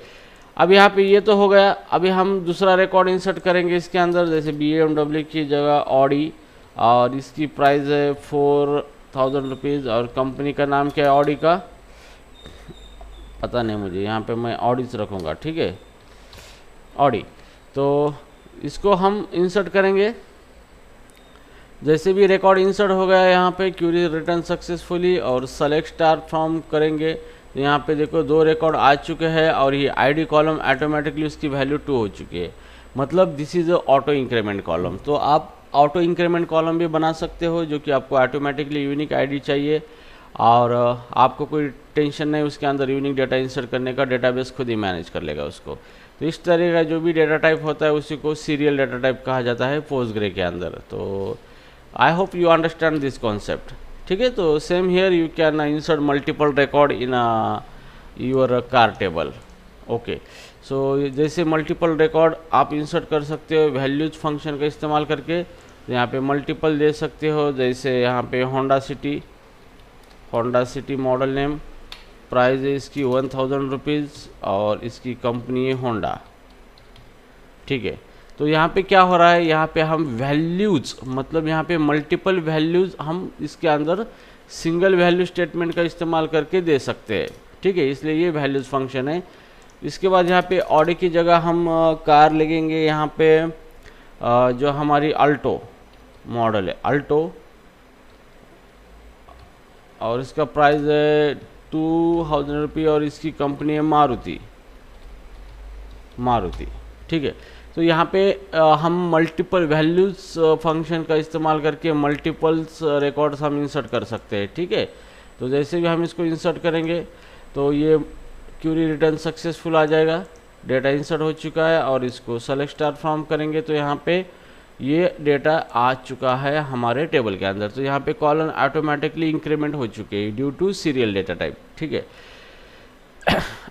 अब यहाँ पे ये तो हो गया। अभी हम दूसरा रिकॉर्ड इंसर्ट करेंगे इसके अंदर, जैसे BMW की जगह ऑडी, और इसकी प्राइस है 4000 रुपीज़, और कंपनी का नाम क्या है, ऑडी का पता नहीं मुझे, यहाँ पे मैं ऑडी से रखूँगा। ठीक है, ऑडी। तो इसको हम इंसर्ट करेंगे। जैसे भी रिकॉर्ड इंसर्ट हो गया यहाँ पे क्यूरी रिटर्न सक्सेसफुली, और सेलेक्ट स्टार फ्रॉम करेंगे तो यहाँ पे देखो 2 रिकॉर्ड आ चुके हैं, और ये आईडी कॉलम ऑटोमेटिकली उसकी वैल्यू 2 हो चुकी है। मतलब this is a auto increment column. तो आप ऑटो इंक्रीमेंट कॉलम भी बना सकते हो, जो कि आपको ऑटोमेटिकली यूनिक आईडी चाहिए, और आपको कोई टेंशन नहीं उसके अंदर यूनिक डेटा इंसर्ट करने का, डेटाबेस खुद ही मैनेज कर लेगा उसको। तो इस तरह का जो भी डेटा टाइप होता है उसी को सीरियल डेटा टाइप कहा जाता है पोस्टग्रे के अंदर। तो I hope you understand this concept. ठीक है, तो same here you can insert multiple record in your car table. Okay, so जैसे मल्टीपल रिकॉर्ड आप इंसर्ट कर सकते हो वैल्यूज फंक्शन का इस्तेमाल करके। तो यहाँ पे मल्टीपल दे सकते हो, जैसे यहाँ पे Honda city model name, price है इसकी 1000 रुपीज़, और इसकी कंपनी है होंडा। ठीक है, तो यहाँ पे क्या हो रहा है, यहाँ पे हम वैल्यूज़ मतलब यहाँ पे मल्टीपल वैल्यूज़ हम इसके अंदर सिंगल वैल्यू स्टेटमेंट का इस्तेमाल करके दे सकते हैं। ठीक है, इसलिए ये वैल्यूज़ फंक्शन है। इसके बाद यहाँ पे ऑडी की जगह हम कार लगेंगे। यहाँ पे जो हमारी अल्टो मॉडल है अल्टो, और इसका प्राइस है 2000 रुपये, और इसकी कंपनी है मारुति। ठीक है, तो यहाँ पे हम मल्टीपल वैल्यूज़ फंक्शन का इस्तेमाल करके मल्टीपल्स रिकॉर्ड्स हम इंसर्ट कर सकते हैं, ठीक है। तो जैसे भी हम इसको इंसर्ट करेंगे तो ये क्यूरी रिटर्न सक्सेसफुल आ जाएगा, डेटा इंसर्ट हो चुका है। और इसको सेलेक्ट स्टार फ्रॉम करेंगे तो यहाँ पे ये डेटा आ चुका है हमारे टेबल के अंदर। तो यहाँ पे कॉलम ऑटोमेटिकली इंक्रीमेंट हो चुके हैं due to serial data type, ठीक है।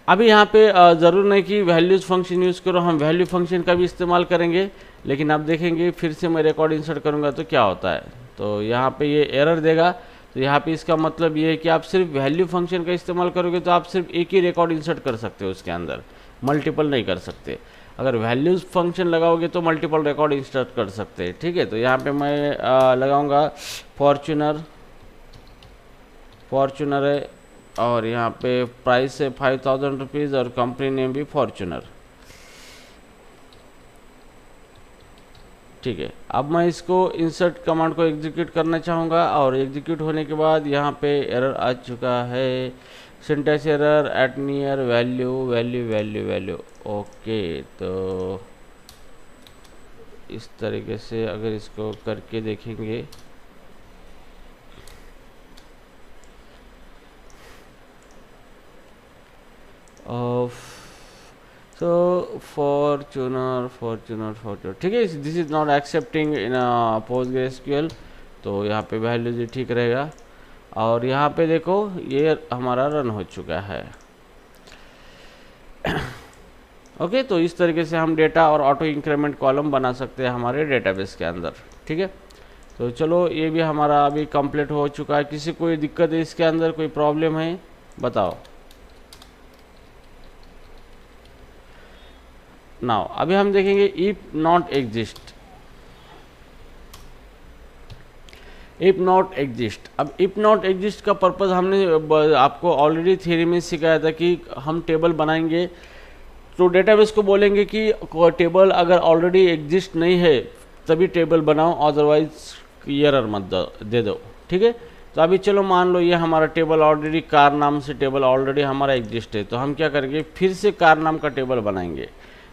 अभी यहाँ पे ज़रूर नहीं कि वैल्यूज़ फंक्शन यूज़ करो, हम वैल्यू फंक्शन का भी इस्तेमाल करेंगे, लेकिन अब देखेंगे फिर से मैं रिकॉर्ड इंसर्ट करूँगा तो क्या होता है। तो यहाँ पे ये एरर देगा। तो यहाँ पे इसका मतलब ये है कि आप सिर्फ वैल्यू फंक्शन का इस्तेमाल करोगे तो आप सिर्फ एक ही रिकॉर्ड इंसर्ट कर सकते हो उसके अंदर, मल्टीपल नहीं कर सकते। अगर वैल्यूज़ फंक्शन लगाओगे तो मल्टीपल रिकॉर्ड इंसर्ट कर सकते हैं, ठीक है। तो यहाँ पे मैं लगाऊंगा फॉर्च्यूनर है, और यहाँ पे प्राइस है 5000 रुपीज़ और कंपनी नेम भी फॉर्च्यूनर, ठीक है। अब मैं इसको इंसर्ट कमांड को एग्जीक्यूट करना चाहूँगा, और एग्जीक्यूट होने के बाद यहाँ पे एरर आ चुका है, syntax error eight near value. Okay, तो इस तरीके से अगर इसको करके देखेंगे so Fortuner, ठीक है। This is not accepting in PostgreSQL, तो यहाँ पे वैल्यूज ही ठीक रहेगा। और यहाँ पे देखो ये हमारा रन हो चुका है। ओके, तो इस तरीके से हम डेटा और ऑटो इंक्रीमेंट कॉलम बना सकते हैं हमारे डेटाबेस के अंदर, ठीक है। तो चलो ये भी हमारा अभी कंप्लीट हो चुका है। किसी कोई दिक्कत है इसके अंदर, कोई प्रॉब्लम है बताओ। नाउ अभी हम देखेंगे इफ नॉट एग्जिस्ट। अब इफ नॉट एग्जिस्ट का पर्पस हमने आपको ऑलरेडी थ्योरी में सिखाया था कि हम टेबल बनाएंगे तो डेटाबेस को बोलेंगे कि टेबल अगर ऑलरेडी एग्जिस्ट नहीं है तभी टेबल बनाओ, अदरवाइज एरर मत दे दो, ठीक है। तो अभी चलो मान लो ये हमारा टेबल ऑलरेडी कार नाम से टेबल ऑलरेडी हमारा एग्जिस्ट है, तो हम क्या करेंगे फिर से कार नाम का टेबल बनाएंगे।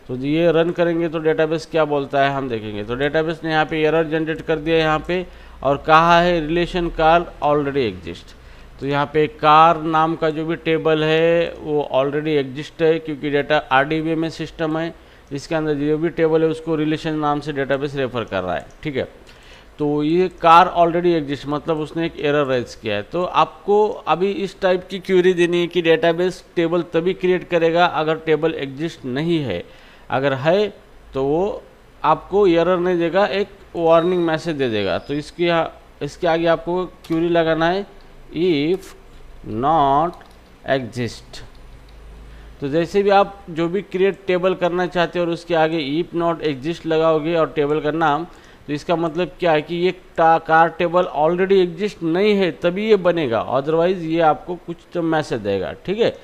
तो ये रन करेंगे तो डेटाबेस क्या बोलता है हम देखेंगे। तो डेटाबेस ने यहाँ पे एरर जनरेट कर दिया यहाँ पे, और कहा है रिलेशन कार ऑलरेडी एग्जिस्ट। तो यहाँ पे कार नाम का जो भी टेबल है वो ऑलरेडी एग्जिस्ट है, क्योंकि डेटा RDBA में सिस्टम है, इसके अंदर जो भी टेबल है उसको रिलेशन नाम से डेटाबेस रेफर कर रहा है, ठीक है। तो ये कार ऑलरेडी एग्जिस्ट मतलब उसने एक एरर रेज किया है। तो आपको अभी इस टाइप की क्यूरी देनी है कि डेटाबेस टेबल तभी क्रिएट करेगा अगर टेबल एग्जिस्ट नहीं है, अगर है तो वो आपको एरर नहीं देगा, एक वार्निंग मैसेज दे देगा। तो इसके आगे आपको क्यूरी लगाना है इफ नॉट एग्जिस्ट। तो जैसे भी आप जो भी क्रिएट टेबल करना चाहते हो और उसके आगे इफ नॉट एग्जिस्ट लगाओगे और टेबल का नाम, तो इसका मतलब क्या है कि ये कार टेबल ऑलरेडी एग्जिस्ट नहीं है तभी ये बनेगा, अदरवाइज ये आपको कुछ तो मैसेज देगा, ठीक है।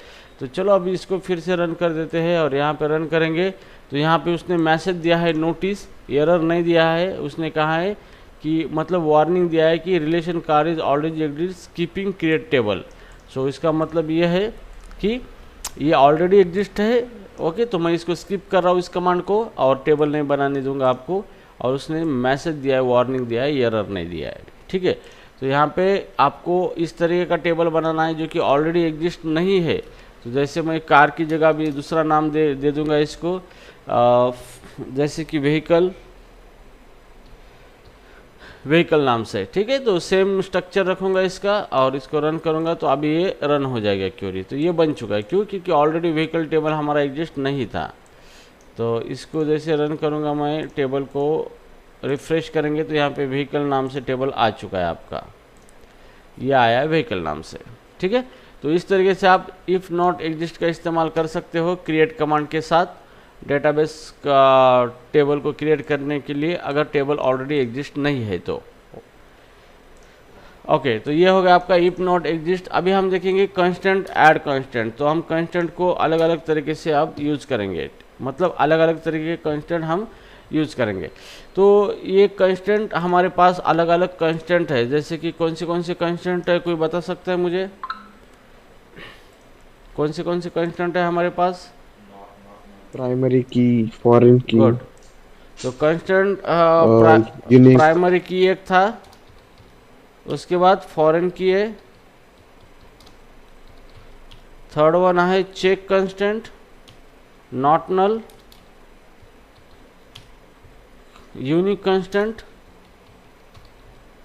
तो चलो अभी इसको फिर से रन कर देते हैं, और यहाँ पे रन करेंगे तो यहाँ पे उसने मैसेज दिया है नोटिस, एरर नहीं दिया है। उसने कहा है कि मतलब वार्निंग दिया है कि relation car is already exist keeping create table. So इसका मतलब ये है कि ये ऑलरेडी एग्जिस्ट है। ओके, तो मैं इसको स्किप कर रहा हूँ इस कमांड को, और टेबल नहीं बनाने दूंगा आपको। और उसने मैसेज दिया है, वार्निंग दिया है, एरर नहीं दिया है, ठीक है। तो यहाँ पे आपको इस तरीके का टेबल बनाना है जो कि ऑलरेडी एग्जिस्ट नहीं है। तो जैसे मैं कार की जगह भी दूसरा नाम दे दूंगा इसको, जैसे कि व्हीकल नाम से, ठीक है। तो सेम स्ट्रक्चर रखूंगा इसका, और इसको रन करूंगा तो अभी ये रन हो जाएगा क्यूरी। तो ये बन चुका है, क्यों? क्योंकि ऑलरेडी व्हीकल टेबल हमारा एग्जिस्ट नहीं था। तो इसको जैसे रन करूंगा मैं, टेबल को रिफ्रेश करेंगे तो यहाँ पे व्हीकल नाम से टेबल आ चुका है आपका, ये आया है व्हीकल नाम से, ठीक है। तो इस तरीके से आप इफ़ नॉट एग्जिस्ट का इस्तेमाल कर सकते हो क्रिएट कमांड के साथ डेटाबेस का टेबल को क्रिएट करने के लिए, अगर टेबल ऑलरेडी एग्जिस्ट नहीं है तो। ओके, तो ये हो गया आपका इफ नॉट एग्जिस्ट। अभी हम देखेंगे कंस्टेंट, ऐड कंस्टेंट। तो हम कंस्टेंट को अलग अलग तरीके से आप यूज़ करेंगे, मतलब अलग अलग तरीके के कंस्टेंट हम यूज़ करेंगे। तो ये कंस्टेंट हमारे पास अलग अलग कंस्टेंट है, जैसे कि कौन से कंस्टेंट है, कोई बता सकता है मुझे? कौन से कंस्टेंट है हमारे पास? Primary key, foreign key. Good, तो कंस्टेंट यूनिक। प्राइमरी की एक था, उसके बाद फॉरेन की है, थर्ड वन है check constant, not null, unique constant.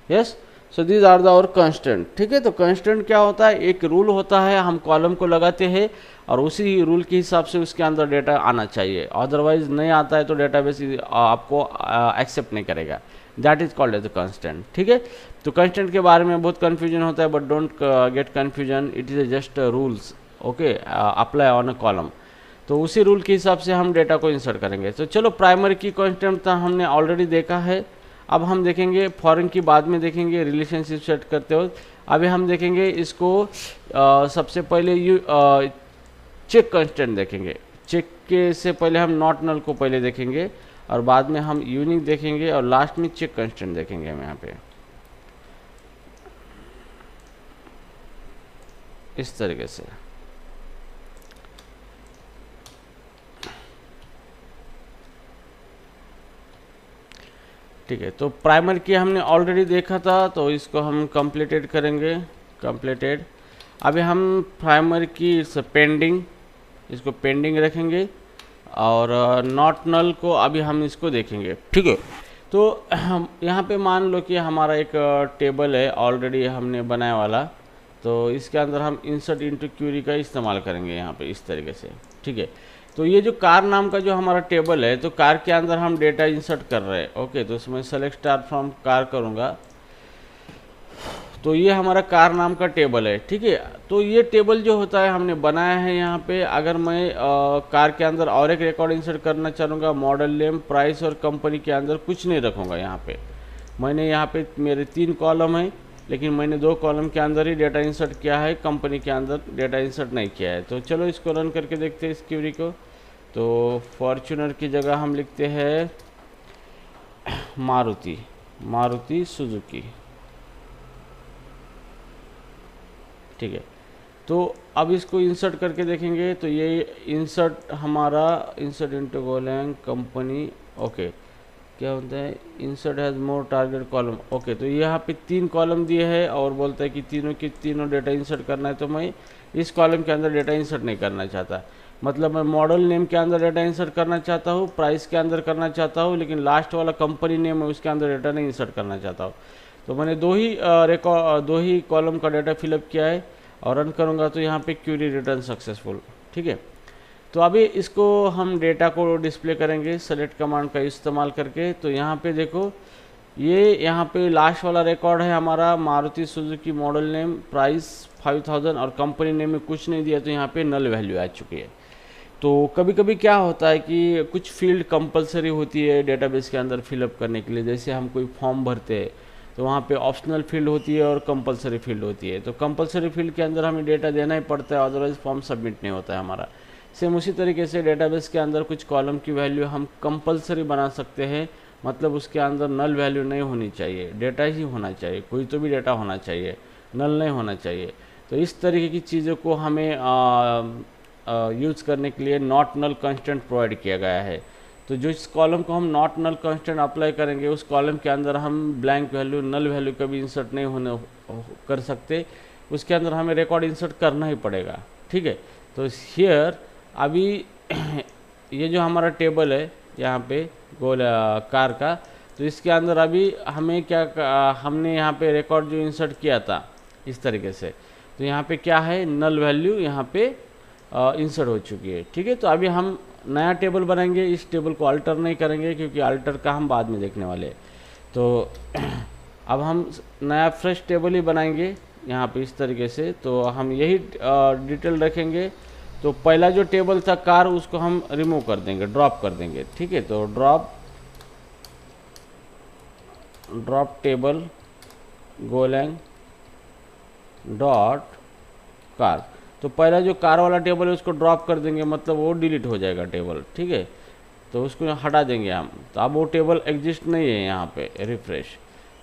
Yes, so these are the our constant. ठीक है, तो कंस्टेंट क्या होता है, एक रूल होता है, हम कॉलम को लगाते हैं और उसी रूल के हिसाब से उसके अंदर डेटा आना चाहिए, अदरवाइज नहीं आता है तो डेटाबेस आपको एक्सेप्ट नहीं करेगा। That is called as the constant. ठीक है, तो कंस्टेंट के बारे में बहुत कन्फ्यूजन होता है, but don't get confusion, it is just rules, okay, apply on a column. तो उसी रूल के हिसाब से हम डेटा को इंसर्ट करेंगे। तो चलो, प्राइमरी की कांस्टेंट तो हमने ऑलरेडी देखा है। अब हम देखेंगे फॉरेन की, बाद में देखेंगे रिलेशनशिप सेट करते हो। अभी हम देखेंगे इसको सबसे पहले चेक कांस्टेंट देखेंगे। चेक के से पहले हम नॉट नल को पहले देखेंगे और बाद में हम यूनिक देखेंगे और लास्ट में चेक कांस्टेंट देखेंगे हम यहाँ पे इस तरीके से। ठीक है, तो प्राइमर की हमने ऑलरेडी देखा था, तो इसको हम कंप्लीटेड करेंगे, कंप्लीटेड। अभी हम प्राइमर की पेंडिंग, इसको पेंडिंग रखेंगे और नॉट नल को अभी हम इसको देखेंगे। ठीक है, तो हम यहाँ पे मान लो कि हमारा एक टेबल है ऑलरेडी हमने बनाया वाला, तो इसके अंदर हम इंसर्ट इनटू क्यूरी का इस्तेमाल करेंगे यहाँ पे इस तरीके से। ठीक है, तो ये जो कार नाम का जो हमारा टेबल है, तो कार के अंदर हम डेटा इंसर्ट कर रहे हैं। ओके, तो उसमें सेलेक्ट स्टार फ्रॉम कार करूँगा, तो ये हमारा कार नाम का टेबल है। ठीक है, तो ये टेबल जो होता है हमने बनाया है यहाँ पे। अगर मैं कार के अंदर और एक रिकॉर्ड इंसर्ट करना चाहूँगा, मॉडल नेम, प्राइस और कंपनी के अंदर कुछ नहीं रखूँगा यहाँ पे। मैंने यहाँ पे मेरे 3 कॉलम है, लेकिन मैंने 2 कॉलम के अंदर ही डेटा इंसर्ट किया है, कंपनी के अंदर डेटा इंसर्ट नहीं किया है। तो चलो इसको रन करके देखते हैं इस क्वेरी को। तो फॉर्च्यूनर की जगह हम लिखते हैं मारुति, मारुति सुजुकी। ठीक है, तो अब इसको इंसर्ट करके देखेंगे, तो ये इंसर्ट हमारा insert into Golang company. Okay, क्या होता है, insert has more target column. Okay, तो यहाँ पे 3 कॉलम दिए हैं और बोलता है कि तीनों के तीनों डेटा इंसर्ट करना है, तो मैं इस कॉलम के अंदर डेटा इंसर्ट नहीं करना चाहता। मतलब मैं मॉडल नेम के अंदर डेटा इंसर्ट करना चाहता हूँ, प्राइस के अंदर करना चाहता हूँ, लेकिन लास्ट वाला कंपनी नेम है उसके अंदर डेटा नहीं इंसर्ट करना चाहता हूँ। तो मैंने दो ही कॉलम का डेटा फिलअप किया है और रन करूँगा, तो यहाँ पे क्यूरी रिटर्न सक्सेसफुल। ठीक है, तो अभी इसको हम डेटा को डिस्प्ले करेंगे सेलेक्ट कमांड का इस्तेमाल करके। तो यहाँ पे देखो, ये यहाँ पे लास्ट वाला रिकॉर्ड है हमारा Maruti Suzuki, model name, price 5000 और कंपनी नेम में कुछ नहीं दिया, तो यहाँ पे नल वैल्यू आ चुकी है। तो कभी कभी क्या होता है कि कुछ फील्ड कंपलसरी होती है डेटाबेस के अंदर फिलअप करने के लिए। जैसे हम कोई फॉर्म भरते हैं तो वहाँ पे ऑप्शनल फील्ड होती है और कंपलसरी फील्ड होती है। तो कंपलसरी फील्ड के अंदर हमें डेटा देना ही पड़ता है, अदरवाइज फॉर्म सबमिट नहीं होता है हमारा। सेम उसी तरीके से डेटाबेस के अंदर कुछ कॉलम की वैल्यू हम कंपलसरी बना सकते हैं, मतलब उसके अंदर नल वैल्यू नहीं होनी चाहिए, डेटा ही होना चाहिए, कोई तो भी डेटा होना चाहिए, नल नहीं होना चाहिए। तो इस तरीके की चीज़ों को हमें यूज़ करने के लिए नॉट नल कंस्टेंट प्रोवाइड किया गया है। तो जो इस कॉलम को हम नॉट नल कंस्टेंट अप्लाई करेंगे, उस कॉलम के अंदर हम ब्लैंक वैल्यू, नल वैल्यू कभी इंसर्ट नहीं होने कर सकते, उसके अंदर हमें रिकॉर्ड इंसर्ट करना ही पड़ेगा। ठीक है, तो हियर अभी ये जो हमारा टेबल है यहाँ पे गोल कार का, तो इसके अंदर अभी हमें हमने यहाँ पे रिकॉर्ड जो इंसर्ट किया था इस तरीके से, तो यहाँ पे क्या है, नल वैल्यू यहाँ पे इंसर्ट हो चुकी है। ठीक है, तो अभी हम नया टेबल बनाएंगे, इस टेबल को अल्टर नहीं करेंगे क्योंकि अल्टर का हम बाद में देखने वाले हैं। तो अब हम नया फ्रेश टेबल ही बनाएंगे यहाँ पे इस तरीके से। तो हम यही डिटेल रखेंगे। तो पहला जो टेबल था कार, उसको हम रिमूव कर देंगे, ड्रॉप कर देंगे। ठीक है, तो drop table Golang dot car. तो पहला जो कार वाला टेबल है उसको ड्रॉप कर देंगे, मतलब वो डिलीट हो जाएगा टेबल। ठीक है, तो उसको हटा देंगे हम। तो अब वो टेबल एग्जिस्ट नहीं है यहाँ पे, रिफ्रेश,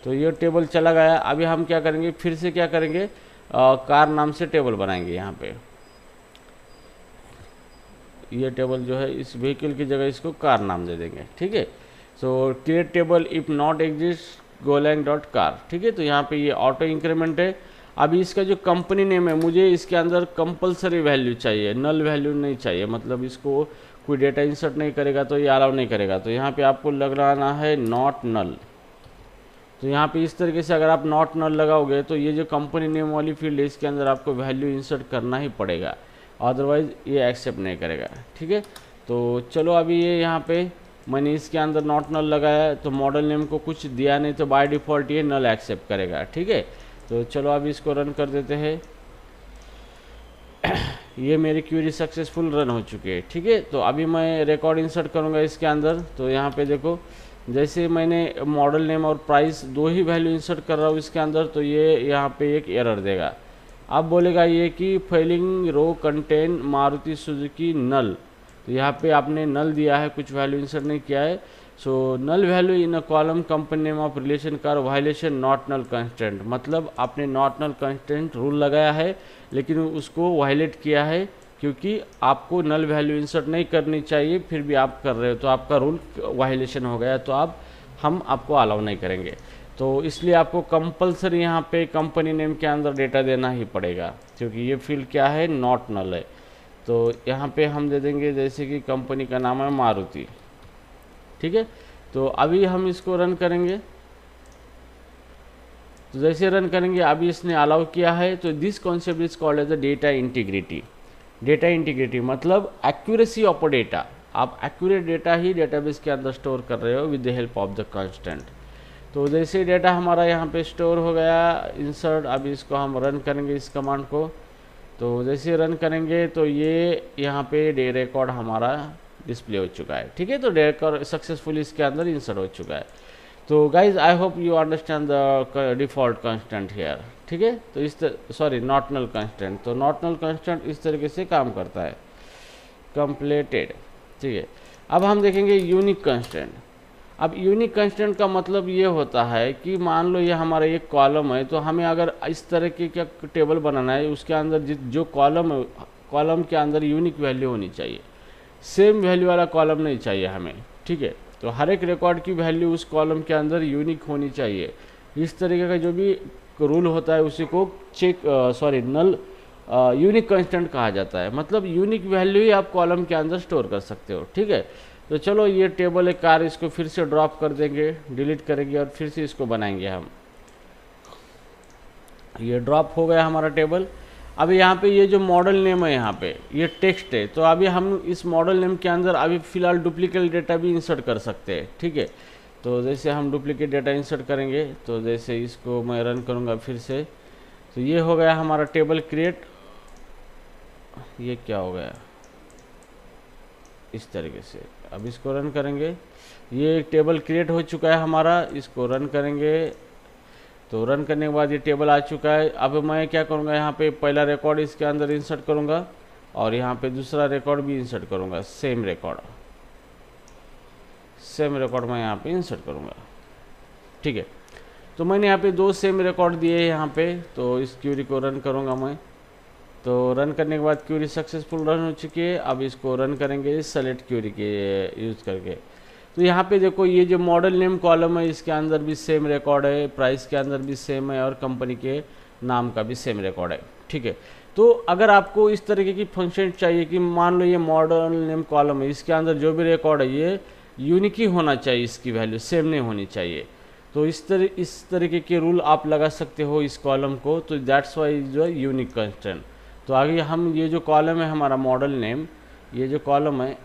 तो ये टेबल चला गया। अभी हम क्या करेंगे, फिर से क्या करेंगे, कार नाम से टेबल बनाएंगे यहाँ पे। ये टेबल जो है इस व्हीकल की जगह इसको कार नाम दे देंगे। ठीक है, सो create table if not exist Golang dot car, ठीक है। तो यहाँ पे ये ऑटो इंक्रीमेंट है। अभी इसका जो कंपनी नेम है, मुझे इसके अंदर कंपलसरी वैल्यू चाहिए, नल वैल्यू नहीं चाहिए, मतलब इसको कोई डेटा इंसर्ट नहीं करेगा तो ये अलाउ नहीं करेगा। तो यहाँ पे आपको लगाना है नॉट नल। तो यहाँ पे इस तरीके से अगर आप नॉट नल लगाओगे तो ये जो कंपनी नेम वाली फील्ड है इसके अंदर आपको वैल्यू इंसर्ट करना ही पड़ेगा, अदरवाइज ये एक्सेप्ट नहीं करेगा, ठीक है। तो चलो अभी ये यहाँ पे मैंने इसके अंदर नॉट नल लगाया, तो मॉडल नेम को कुछ दिया नहीं तो बाय डिफ़ॉल्ट ये नल एक्सेप्ट करेगा, ठीक है। तो चलो अभी इसको रन कर देते हैं। ये मेरी क्वेरी सक्सेसफुल रन हो चुकी है, ठीक है। तो अभी मैं रिकॉर्ड इंसर्ट करूँगा इसके अंदर। तो यहाँ पे देखो, जैसे मैंने मॉडल नेम और प्राइस दो ही वैल्यू इंसर्ट कर रहा हूँ इसके अंदर, तो ये यहाँ पे एक एरर देगा। अब बोलेगा ये कि फेलिंग रो कंटेन मारुति सुजुकी नल। तो यहाँ पे आपने नल दिया है, कुछ वैल्यू इंसर्ट नहीं किया है। So null value in a column company name of relation car violation not null constant, मतलब आपने नॉट नल कंस्टेंट रूल लगाया है लेकिन उसको वायलेट किया है, क्योंकि आपको नल वैल्यू इंसर्ट नहीं करनी चाहिए, फिर भी आप कर रहे हो तो आपका रूल वायलेशन हो गया, तो हम आपको अलाउ नहीं करेंगे। तो इसलिए आपको कंपलसरी यहाँ पे कंपनी नेम के अंदर डेटा देना ही पड़ेगा, क्योंकि ये फील्ड क्या है, नॉट नल है। तो यहाँ पे हम दे देंगे जैसे कि कंपनी का नाम है मारुति, ठीक है। तो अभी हम इसको रन करेंगे। तो जैसे रन करेंगे अभी इसने अलाउ किया है। तो this concept is called as a data integrity. Data integrity मतलब एक्यूरेसी ऑफ डेटा, आप एक्यूरेट डेटा ही डेटाबेस के अंदर स्टोर कर रहे हो with the help of the constant. तो जैसे डेटा हमारा यहाँ पे स्टोर हो गया इंसर्ट, अभी इसको हम रन करेंगे इस कमांड को। तो जैसे रन करेंगे तो ये यहाँ पे डे रिकॉर्ड हमारा डिस्प्ले हो चुका है, ठीक है। तो डे रिकॉर्ड सक्सेसफुली इसके अंदर इंसर्ट हो चुका है। तो guys I hope you understand the default constant here, ठीक है। तो इस सॉरी नॉट नल कांस्टेंट, तो नॉट नल कांस्टेंट इस तरीके से काम करता है। कंप्लीटेड, ठीक है। अब हम देखेंगे यूनिक कांस्टेंट। अब यूनिक कांस्टेंट का मतलब ये होता है कि मान लो ये हमारा एक कॉलम है, तो हमें अगर इस तरह की क्या टेबल बनाना है, उसके अंदर जो कॉलम है, कॉलम के अंदर यूनिक वैल्यू होनी चाहिए, सेम वैल्यू वाला कॉलम नहीं चाहिए हमें, ठीक है। तो हर एक रिकॉर्ड की वैल्यू उस कॉलम के अंदर यूनिक होनी चाहिए। इस तरीके का जो भी रूल होता है उसी को नल यूनिक कांस्टेंट कहा जाता है, मतलब यूनिक वैल्यू ही आप कॉलम के अंदर स्टोर कर सकते हो, ठीक है। तो चलो ये टेबल एक कार, इसको फिर से ड्रॉप कर देंगे, डिलीट करेंगे और फिर से इसको बनाएंगे हम। ये ड्रॉप हो गया हमारा टेबल। अभी यहाँ पे ये जो मॉडल नेम है, यहाँ पे ये टेक्स्ट है, तो अभी हम इस मॉडल नेम के अंदर अभी फ़िलहाल डुप्लीकेट डेटा भी इंसर्ट कर सकते हैं, ठीक है। तो जैसे हम डुप्लीकेट डेटा इंसर्ट करेंगे, तो जैसे इसको मैं रन करूँगा फिर से, तो ये हो गया हमारा टेबल क्रिएट। ये क्या हो गया इस तरीके से, अब इसको रन करेंगे, ये एक टेबल क्रिएट हो चुका है हमारा। इसको रन करेंगे, तो रन करने के बाद ये टेबल आ चुका है। अब मैं क्या करूँगा, यहाँ पे पहला रिकॉर्ड इसके अंदर इंसर्ट करूँगा और यहाँ पे दूसरा रिकॉर्ड भी इंसर्ट करूँगा, सेम रिकॉर्ड मैं यहाँ पे इंसर्ट करूँगा, ठीक है। तो मैंने यहाँ पे दो सेम रिकॉर्ड दिए हैं यहाँ पे। तो इस क्यूरी को रन करूँगा मैं। तो रन करने के बाद क्यूरी सक्सेसफुल रन हो चुकी है। अब इसको रन करेंगे सेलेक्ट क्यूरी के यूज़ करके। तो यहाँ पे देखो, ये जो मॉडल नेम कॉलम है इसके अंदर भी सेम रिकॉर्ड है, प्राइस के अंदर भी सेम है और कंपनी के नाम का भी सेम रिकॉर्ड है, ठीक है। तो अगर आपको इस तरीके की फंक्शन चाहिए कि मान लो ये मॉडल नेम कॉलम है, इसके अंदर जो भी रिकॉर्ड है ये यूनिक ही होना चाहिए, इसकी वैल्यू सेम नहीं होनी चाहिए, तो इस तरीके के रूल आप लगा सकते हो इस कॉलम को। तो दैट्स वाई जो है यूनिक कंस्ट्रेंट। तो आगे हम ये जो कॉलम है हमारा मॉडल नेम, ये जो कॉलम है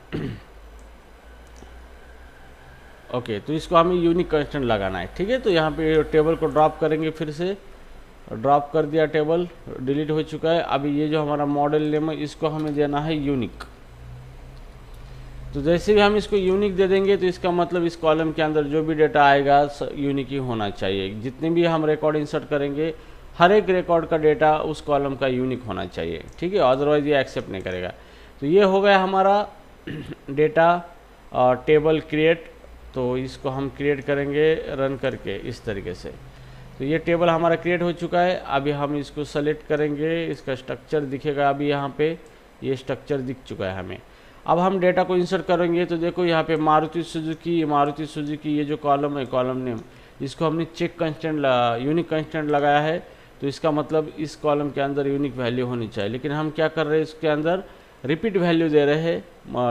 ओके, तो इसको हमें यूनिक कंस्टेंट लगाना है, ठीक है। तो यहाँ पे टेबल को ड्रॉप करेंगे, फिर से ड्रॉप कर दिया, टेबल डिलीट हो चुका है। अभी ये जो हमारा मॉडल नेम है इसको हमें देना है यूनिक। तो जैसे भी हम इसको यूनिक दे देंगे तो इसका मतलब इस कॉलम के अंदर जो भी डेटा आएगा यूनिक ही होना चाहिए। जितने भी हम रिकॉर्ड इंसर्ट करेंगे हर एक रिकॉर्ड का डेटा उस कॉलम का यूनिक होना चाहिए, ठीक है, अदरवाइज ये एक्सेप्ट नहीं करेगा। तो ये हो गया हमारा डेटा टेबल क्रिएट। तो इसको हम क्रिएट करेंगे रन करके इस तरीके से। तो ये टेबल हमारा क्रिएट हो चुका है। अभी हम इसको सेलेक्ट करेंगे, इसका स्ट्रक्चर दिखेगा। अभी यहाँ पे ये स्ट्रक्चर दिख चुका है हमें। अब हम डेटा को इंसर्ट करेंगे तो देखो यहाँ पे मारुति सुजुकी ये जो कॉलम है, कॉलम नेम, इसको हमने चेक कंस्टेंट यूनिक कंस्टेंट लगाया है, तो इसका मतलब इस कॉलम के अंदर यूनिक वैल्यू होनी चाहिए। लेकिन हम क्या कर रहे हैं, इसके अंदर रिपीट वैल्यू दे रहे हैं,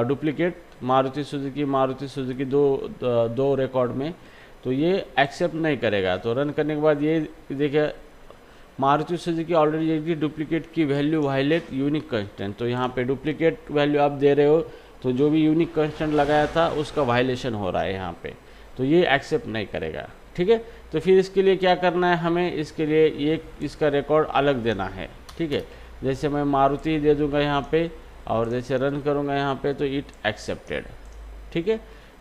डुप्लीकेट मारुति सुजुकी दो रिकॉर्ड में, तो ये एक्सेप्ट नहीं करेगा। तो रन करने के बाद ये देखिए Maruti Suzuki already duplicate key value violet unique constant, तो यहाँ पे डुप्लीकेट वैल्यू आप दे रहे हो तो जो भी यूनिक कंस्टेंट लगाया था उसका वायलेशन हो रहा है यहाँ पे, तो ये एक्सेप्ट नहीं करेगा। ठीक है, तो फिर इसके लिए क्या करना है हमें, इसके लिए ये इसका रिकॉर्ड अलग देना है। ठीक है, जैसे मैं मारुति दे दूंगा यहाँ पे और जैसे रन करूँगा यहाँ पे तो इट एक्सेप्टेड। ठीक है,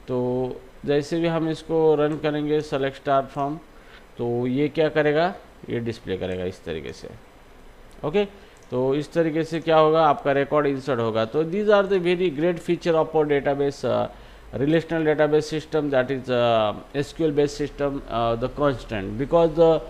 तो जैसे भी हम इसको रन करेंगे सेलेक्ट स्टार फ्रॉम, तो ये क्या करेगा, ये डिस्प्ले करेगा इस तरीके से। ओके, तो इस तरीके से क्या होगा, आपका रिकॉर्ड इंसर्ट होगा। तो these are the very great feature of our database relational database system, that is SQL based system, the constant, because the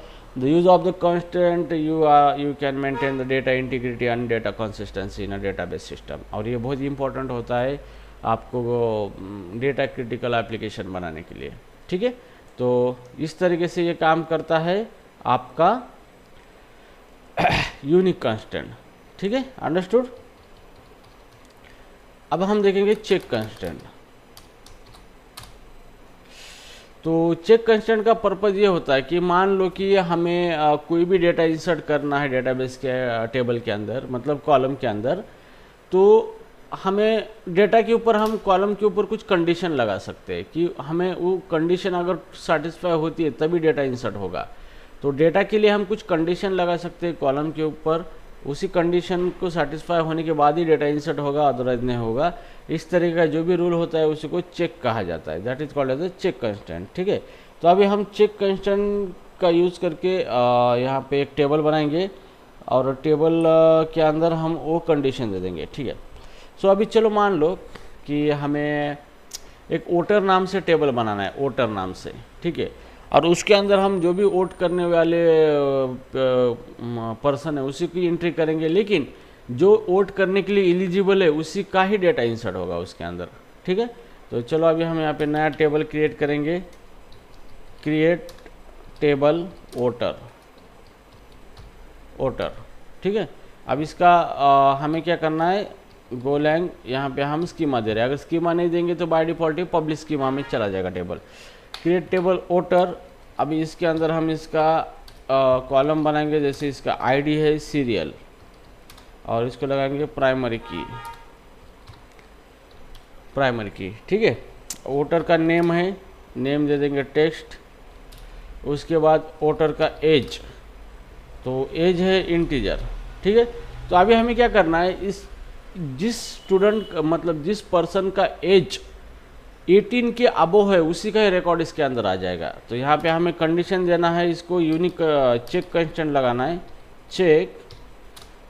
use of the constant you can maintain the data integrity and data consistency in a database system। और ये बहुत इंपॉर्टेंट होता है आपको डेटा क्रिटिकल एप्लीकेशन बनाने के लिए। ठीक है, तो इस तरीके से ये काम करता है आपका यूनिक कांस्टेंट। ठीक है, अंडरस्टूड। अब हम देखेंगे चेक कांस्टेंट। तो चेक कंस्टेंट का पर्पज़ ये होता है कि मान लो कि हमें कोई भी डेटा इंसर्ट करना है डेटाबेस के टेबल के अंदर, मतलब कॉलम के अंदर, तो हमें डेटा के ऊपर हम कॉलम के ऊपर कुछ कंडीशन लगा सकते हैं कि हमें वो कंडीशन अगर सेटिस्फाई होती है तभी डेटा इंसर्ट होगा। तो डेटा के लिए हम कुछ कंडीशन लगा सकते हैं कॉलम के ऊपर, उसी कंडीशन को सेटिस्फाई होने के बाद ही डेटा इंसर्ट होगा, अदरवाइज नहीं होगा। इस तरह का जो भी रूल होता है उसी को चेक कहा जाता है, that is called as a check constant. ठीक है, तो अभी हम चेक कंस्टेंट का यूज़ करके यहाँ पे एक टेबल बनाएंगे और टेबल के अंदर हम वो कंडीशन दे देंगे। ठीक है, सो अभी चलो मान लो कि हमें एक वोटर नाम से टेबल बनाना है, वोटर नाम से। ठीक है, और उसके अंदर हम जो भी वोट करने वाले पर्सन है उसी की एंट्री करेंगे, लेकिन जो वोट करने के लिए एलिजिबल है उसी का ही डेटा इंसर्ट होगा उसके अंदर। ठीक है, तो चलो अभी हम यहाँ पे नया टेबल क्रिएट करेंगे, क्रिएट टेबल वोटर। ठीक है, अब इसका हमें क्या करना है, गोलैंग यहाँ पे हम स्कीमा दे रहे हैं। अगर स्कीमा नहीं देंगे तो by default he public schema में चला जाएगा टेबल। क्रिएट टेबल वोटर, अभी इसके अंदर हम इसका कॉलम बनाएंगे, जैसे इसका आईडी है सीरियल और इसको लगाएंगे प्राइमरी की। ठीक है, वोटर का नेम है, नेम दे देंगे टेक्स्ट। उसके बाद वोटर का एज, तो एज है इंटीजर। ठीक है, तो अभी हमें क्या करना है, जिस स्टूडेंट मतलब जिस पर्सन का एज 18 के अबव है उसी का ही रिकॉर्ड इसके अंदर आ जाएगा। तो यहाँ पे हमें कंडीशन देना है, इसको यूनिक चेक कंस्टेंट लगाना है, चेक।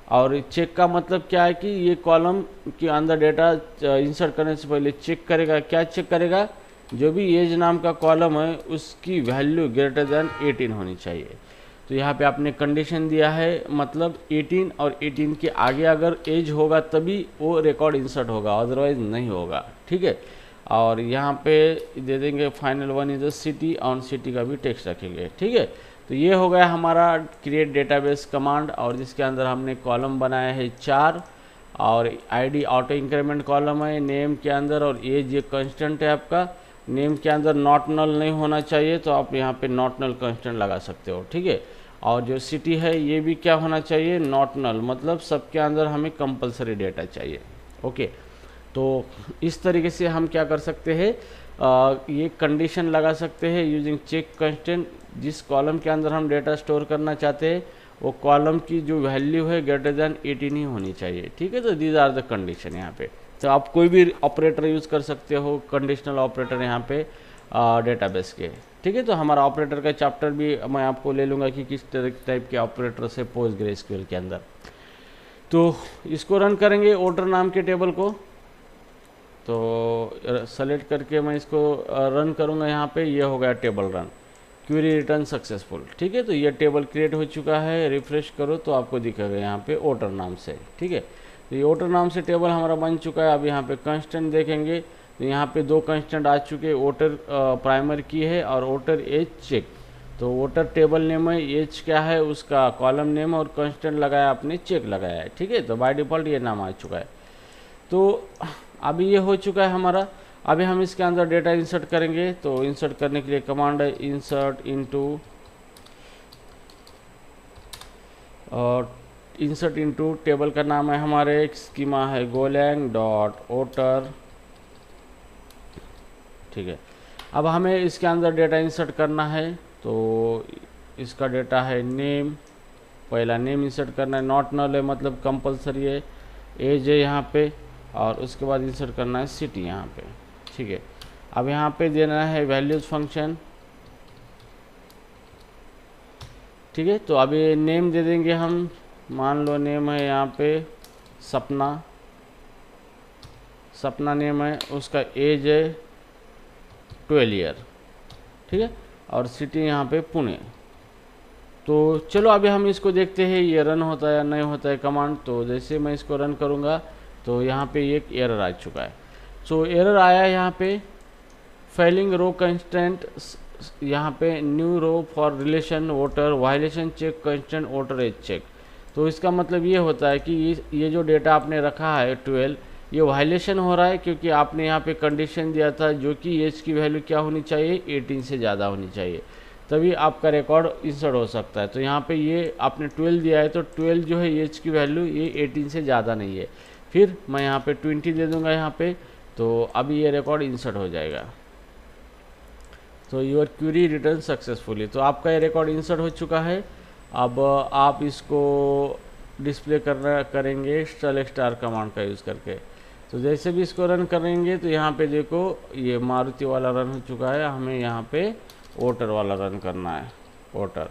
और चेक का मतलब क्या है कि ये कॉलम के अंदर डेटा इंसर्ट करने से पहले चेक करेगा। क्या चेक करेगा, जो भी एज नाम का कॉलम है उसकी वैल्यू ग्रेटर देन 18 होनी चाहिए। तो यहाँ पे आपने कंडीशन दिया है, मतलब 18 और 18 के आगे अगर एज होगा तभी वो रिकॉर्ड इंसर्ट होगा, अदरवाइज नहीं होगा। ठीक है, और यहाँ पे दे देंगे final one is a city, on city का भी टेक्स्ट रखेंगे। ठीक है, तो ये हो गया हमारा क्रिएट डेटाबेस कमांड, और जिसके अंदर हमने कॉलम बनाया है 4, और आईडी ऑटो इंक्रीमेंट कॉलम है, नेम के अंदर, और एज ये कांस्टेंट है आपका। नेम के अंदर नॉट नल नहीं होना चाहिए, तो आप यहाँ पे नॉट नल कांस्टेंट लगा सकते हो। ठीक है, और जो सिटी है ये भी क्या होना चाहिए, नॉट नल, मतलब सबके अंदर हमें कंपलसरी डेटा चाहिए। ओके, तो इस तरीके से हम क्या कर सकते हैं, ये कंडीशन लगा सकते हैं यूजिंग चेक कंस्टेंट। जिस कॉलम के अंदर हम डेटा स्टोर करना चाहते हैं वो कॉलम की जो वैल्यू है ग्रेटर देन 18 ही होनी चाहिए। ठीक है, तो दीज आर द कंडीशन यहाँ पे। तो आप कोई भी ऑपरेटर यूज़ कर सकते हो, कंडीशनल ऑपरेटर यहाँ पे डेटाबेस के। ठीक है, तो हमारा ऑपरेटर का चैप्टर भी मैं आपको ले लूँगा कि किस टाइप के ऑपरेटर से पोस्टग्रेसक्यूएल के अंदर। तो इसको रन करेंगे वोटर नाम के टेबल को, तो सेलेक्ट करके मैं इसको रन करूँगा। यहाँ पे ये हो गया table run, query return successful. ठीक है, तो ये टेबल क्रिएट हो चुका है। रिफ्रेश करो तो आपको दिखेगा यहाँ पे वोटर नाम से। ठीक है, तो ये वोटर नाम से टेबल हमारा बन चुका है। अब यहाँ पे कंस्टेंट देखेंगे तो यहाँ पे दो कंस्टेंट आ चुके हैं, वोटर प्राइमरी की है और वोटर एज चेक। तो वोटर टेबल नेम है, एज क्या है उसका कॉलम नेम, और कंस्टेंट लगाया आपने चेक लगाया है, ठीक है। तो बाय डिफ़ॉल्ट ये नाम आ चुका है। तो अभी ये हो चुका है हमारा। अभी हम इसके अंदर डेटा इंसर्ट करेंगे। तो इंसर्ट करने के लिए कमांड है इंसर्ट इनटू टेबल का नाम है हमारे स्कीमा है गोलैंग डॉट वोटर, ठीक है। अब हमें इसके अंदर डेटा इंसर्ट करना है। तो इसका डेटा है नेम, पहला नेम इंसर्ट करना है, नॉट नल है मतलब कंपलसरी है, एज है यहाँ पे, और उसके बाद इंसर्ट करना है सिटी यहाँ पे, ठीक है। अब यहाँ पे देना है वैल्यूज फंक्शन, ठीक है। तो अभी नेम दे देंगे हम, मान लो नेम है यहाँ पे सपना नेम है, उसका एज है 12 ईयर, ठीक है, और सिटी यहाँ पे पुणे। तो चलो अभी हम इसको देखते हैं ये रन होता है या नहीं होता है कमांड। तो जैसे मैं इसको रन करूँगा तो यहाँ पे एक एरर आ चुका है। सो एरर आया यहाँ पे फेलिंग रो कंस्टेंट, यहाँ पे new row for relation voter violation check constant voter as check. तो इसका मतलब ये होता है कि ये जो डेटा आपने रखा है 12, ये वायलेशन हो रहा है क्योंकि आपने यहाँ पे कंडीशन दिया था जो कि एज की वैल्यू क्या होनी चाहिए, 18 से ज़्यादा होनी चाहिए, तभी आपका रिकॉर्ड इंसर्ट हो सकता है। तो यहाँ पे ये आपने 12 दिया है, तो 12 जो है एज की वैल्यू ये 18 से ज़्यादा नहीं है। फिर मैं यहाँ पे 20 दे दूँगा यहाँ पे, तो अभी ये रिकॉर्ड इंसर्ट हो जाएगा। तो योर क्वेरी रिटर्न सक्सेसफुली। तो आपका ये रिकॉर्ड इंसर्ट हो चुका है। अब आप इसको डिस्प्ले करेंगे सेलेक्ट स्टार कमांड का यूज़ करके। तो जैसे भी इसको रन करेंगे तो यहाँ पे देखो ये मारुति वाला रन हो चुका है, हमें यहाँ पे वोटर वाला रन करना है, वोटर।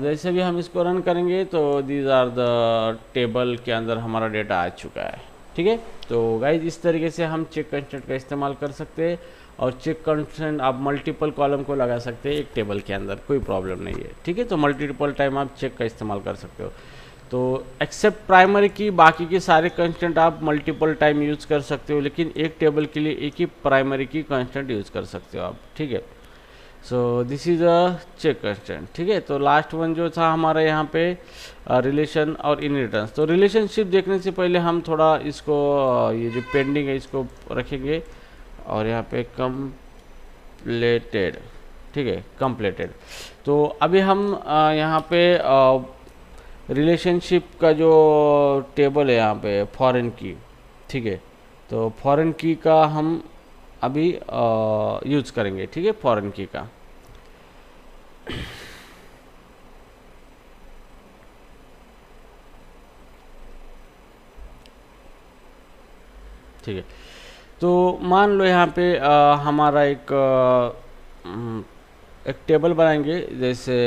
जैसे भी हम इसको रन करेंगे तो दीज आर द टेबल के अंदर हमारा डेटा आ चुका है, ठीक है। तो गाइज इस तरीके से हम चेक कंस्टेंट का इस्तेमाल कर सकते हैं, और चेक कंस्टेंट आप मल्टीपल कॉलम को लगा सकते हैं एक टेबल के अंदर, कोई प्रॉब्लम नहीं है, ठीक है। तो मल्टीपल टाइम आप चेक का इस्तेमाल कर सकते हो। तो एक्सेप्ट प्राइमरी की, बाकी के सारे कंस्टेंट आप मल्टीपल टाइम यूज़ कर सकते हो, लेकिन एक टेबल के लिए एक ही प्राइमरी की कंस्टेंट यूज़ कर सकते हो आप, ठीक है। So this is a check constant, ठीक है। तो लास्ट वन जो था हमारा यहाँ पे रिलेशन और इनहेरिटेंस। तो रिलेशनशिप देखने से पहले हम थोड़ा इसको ये जो पेंडिंग है इसको रखेंगे, और यहाँ पे कंप्लीटेड, ठीक है, कंप्लीटेड। तो अभी हम यहाँ पे रिलेशनशिप का जो टेबल है यहाँ पे फॉरेन की, ठीक है। तो फॉरेन की का हम अभी यूज़ करेंगे, ठीक है, फॉरेन की का। ठीक है। तो मान लो यहाँ पे हमारा एक टेबल बनाएंगे, जैसे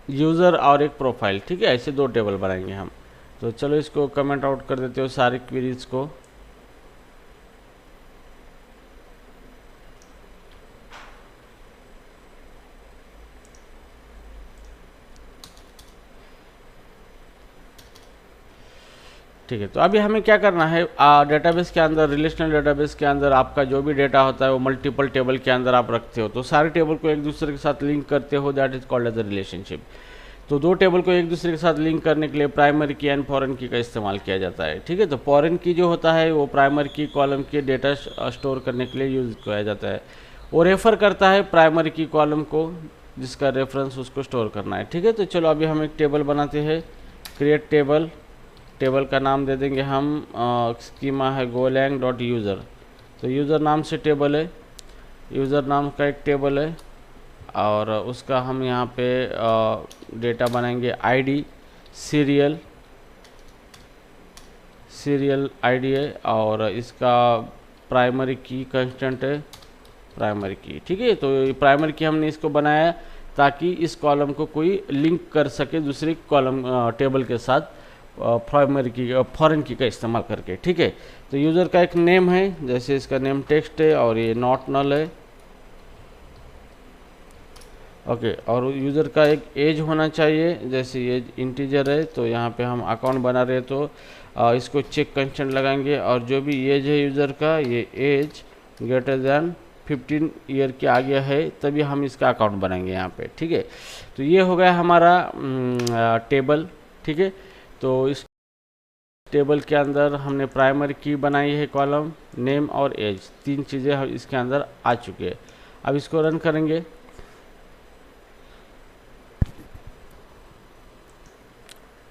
यूज़र और एक प्रोफाइल, ठीक है, ऐसे दो टेबल बनाएंगे हम। तो चलो इसको कमेंट आउट कर देते हो सारी क्वेरीज को। ठीक है। तो अभी हमें क्या करना है, डेटाबेस के अंदर, रिलेशनल डेटाबेस के अंदर आपका जो भी डेटा होता है वो मल्टीपल टेबल के अंदर आप रखते हो। तो सारे टेबल को एक दूसरे के साथ लिंक करते हो, that is called as a relationship. तो दो टेबल को एक दूसरे के साथ लिंक करने के लिए प्राइमरी की एंड फॉरेन की का इस्तेमाल किया जाता है, ठीक है। तो फॉरेन की जो होता है वो प्राइमरी की कॉलम के डेटा स्टोर करने के लिए यूज़ किया जाता है, वो रेफ़र करता है प्राइमरी की कॉलम को जिसका रेफरेंस उसको स्टोर करना है, ठीक है। तो चलो अभी हम एक टेबल बनाते हैं, क्रिएट टेबल। टेबल का नाम दे देंगे हम, स्कीमा है गोलैंग डॉट यूज़र। तो यूज़र नाम से टेबल है, यूज़र नाम का एक टेबल है, और उसका हम यहाँ पे डेटा बनाएंगे आईडी, सीरियल आईडी है, और इसका प्राइमरी की कंस्टेंट है प्राइमरी की, ठीक है। तो प्राइमरी की हमने इसको बनाया ताकि इस कॉलम को कोई लिंक कर सके दूसरी कॉलम टेबल के साथ प्राइमरी की फॉरेन की का इस्तेमाल करके, ठीक है। तो यूज़र का एक नेम है, जैसे इसका नेम टेक्स्ट है, और ये नॉट नल है, ओके। और यूज़र का एक एज होना चाहिए, जैसे एज इंटीजर है तो यहाँ पे हम अकाउंट बना रहे हैं तो इसको चेक कंस्टेंट लगाएंगे, और जो भी एज है यूज़र का, ये एज ग्रेटर दैन 15 ईयर के आगे है तभी हम इसका अकाउंट बनाएंगे यहाँ पे, ठीक है। तो ये हो गया हमारा टेबल, ठीक है। तो इस टेबल के अंदर हमने प्राइमरी की बनाई है, कॉलम नेम और एज, 3 चीज़ें इसके अंदर आ चुकी है। अब इसको रन करेंगे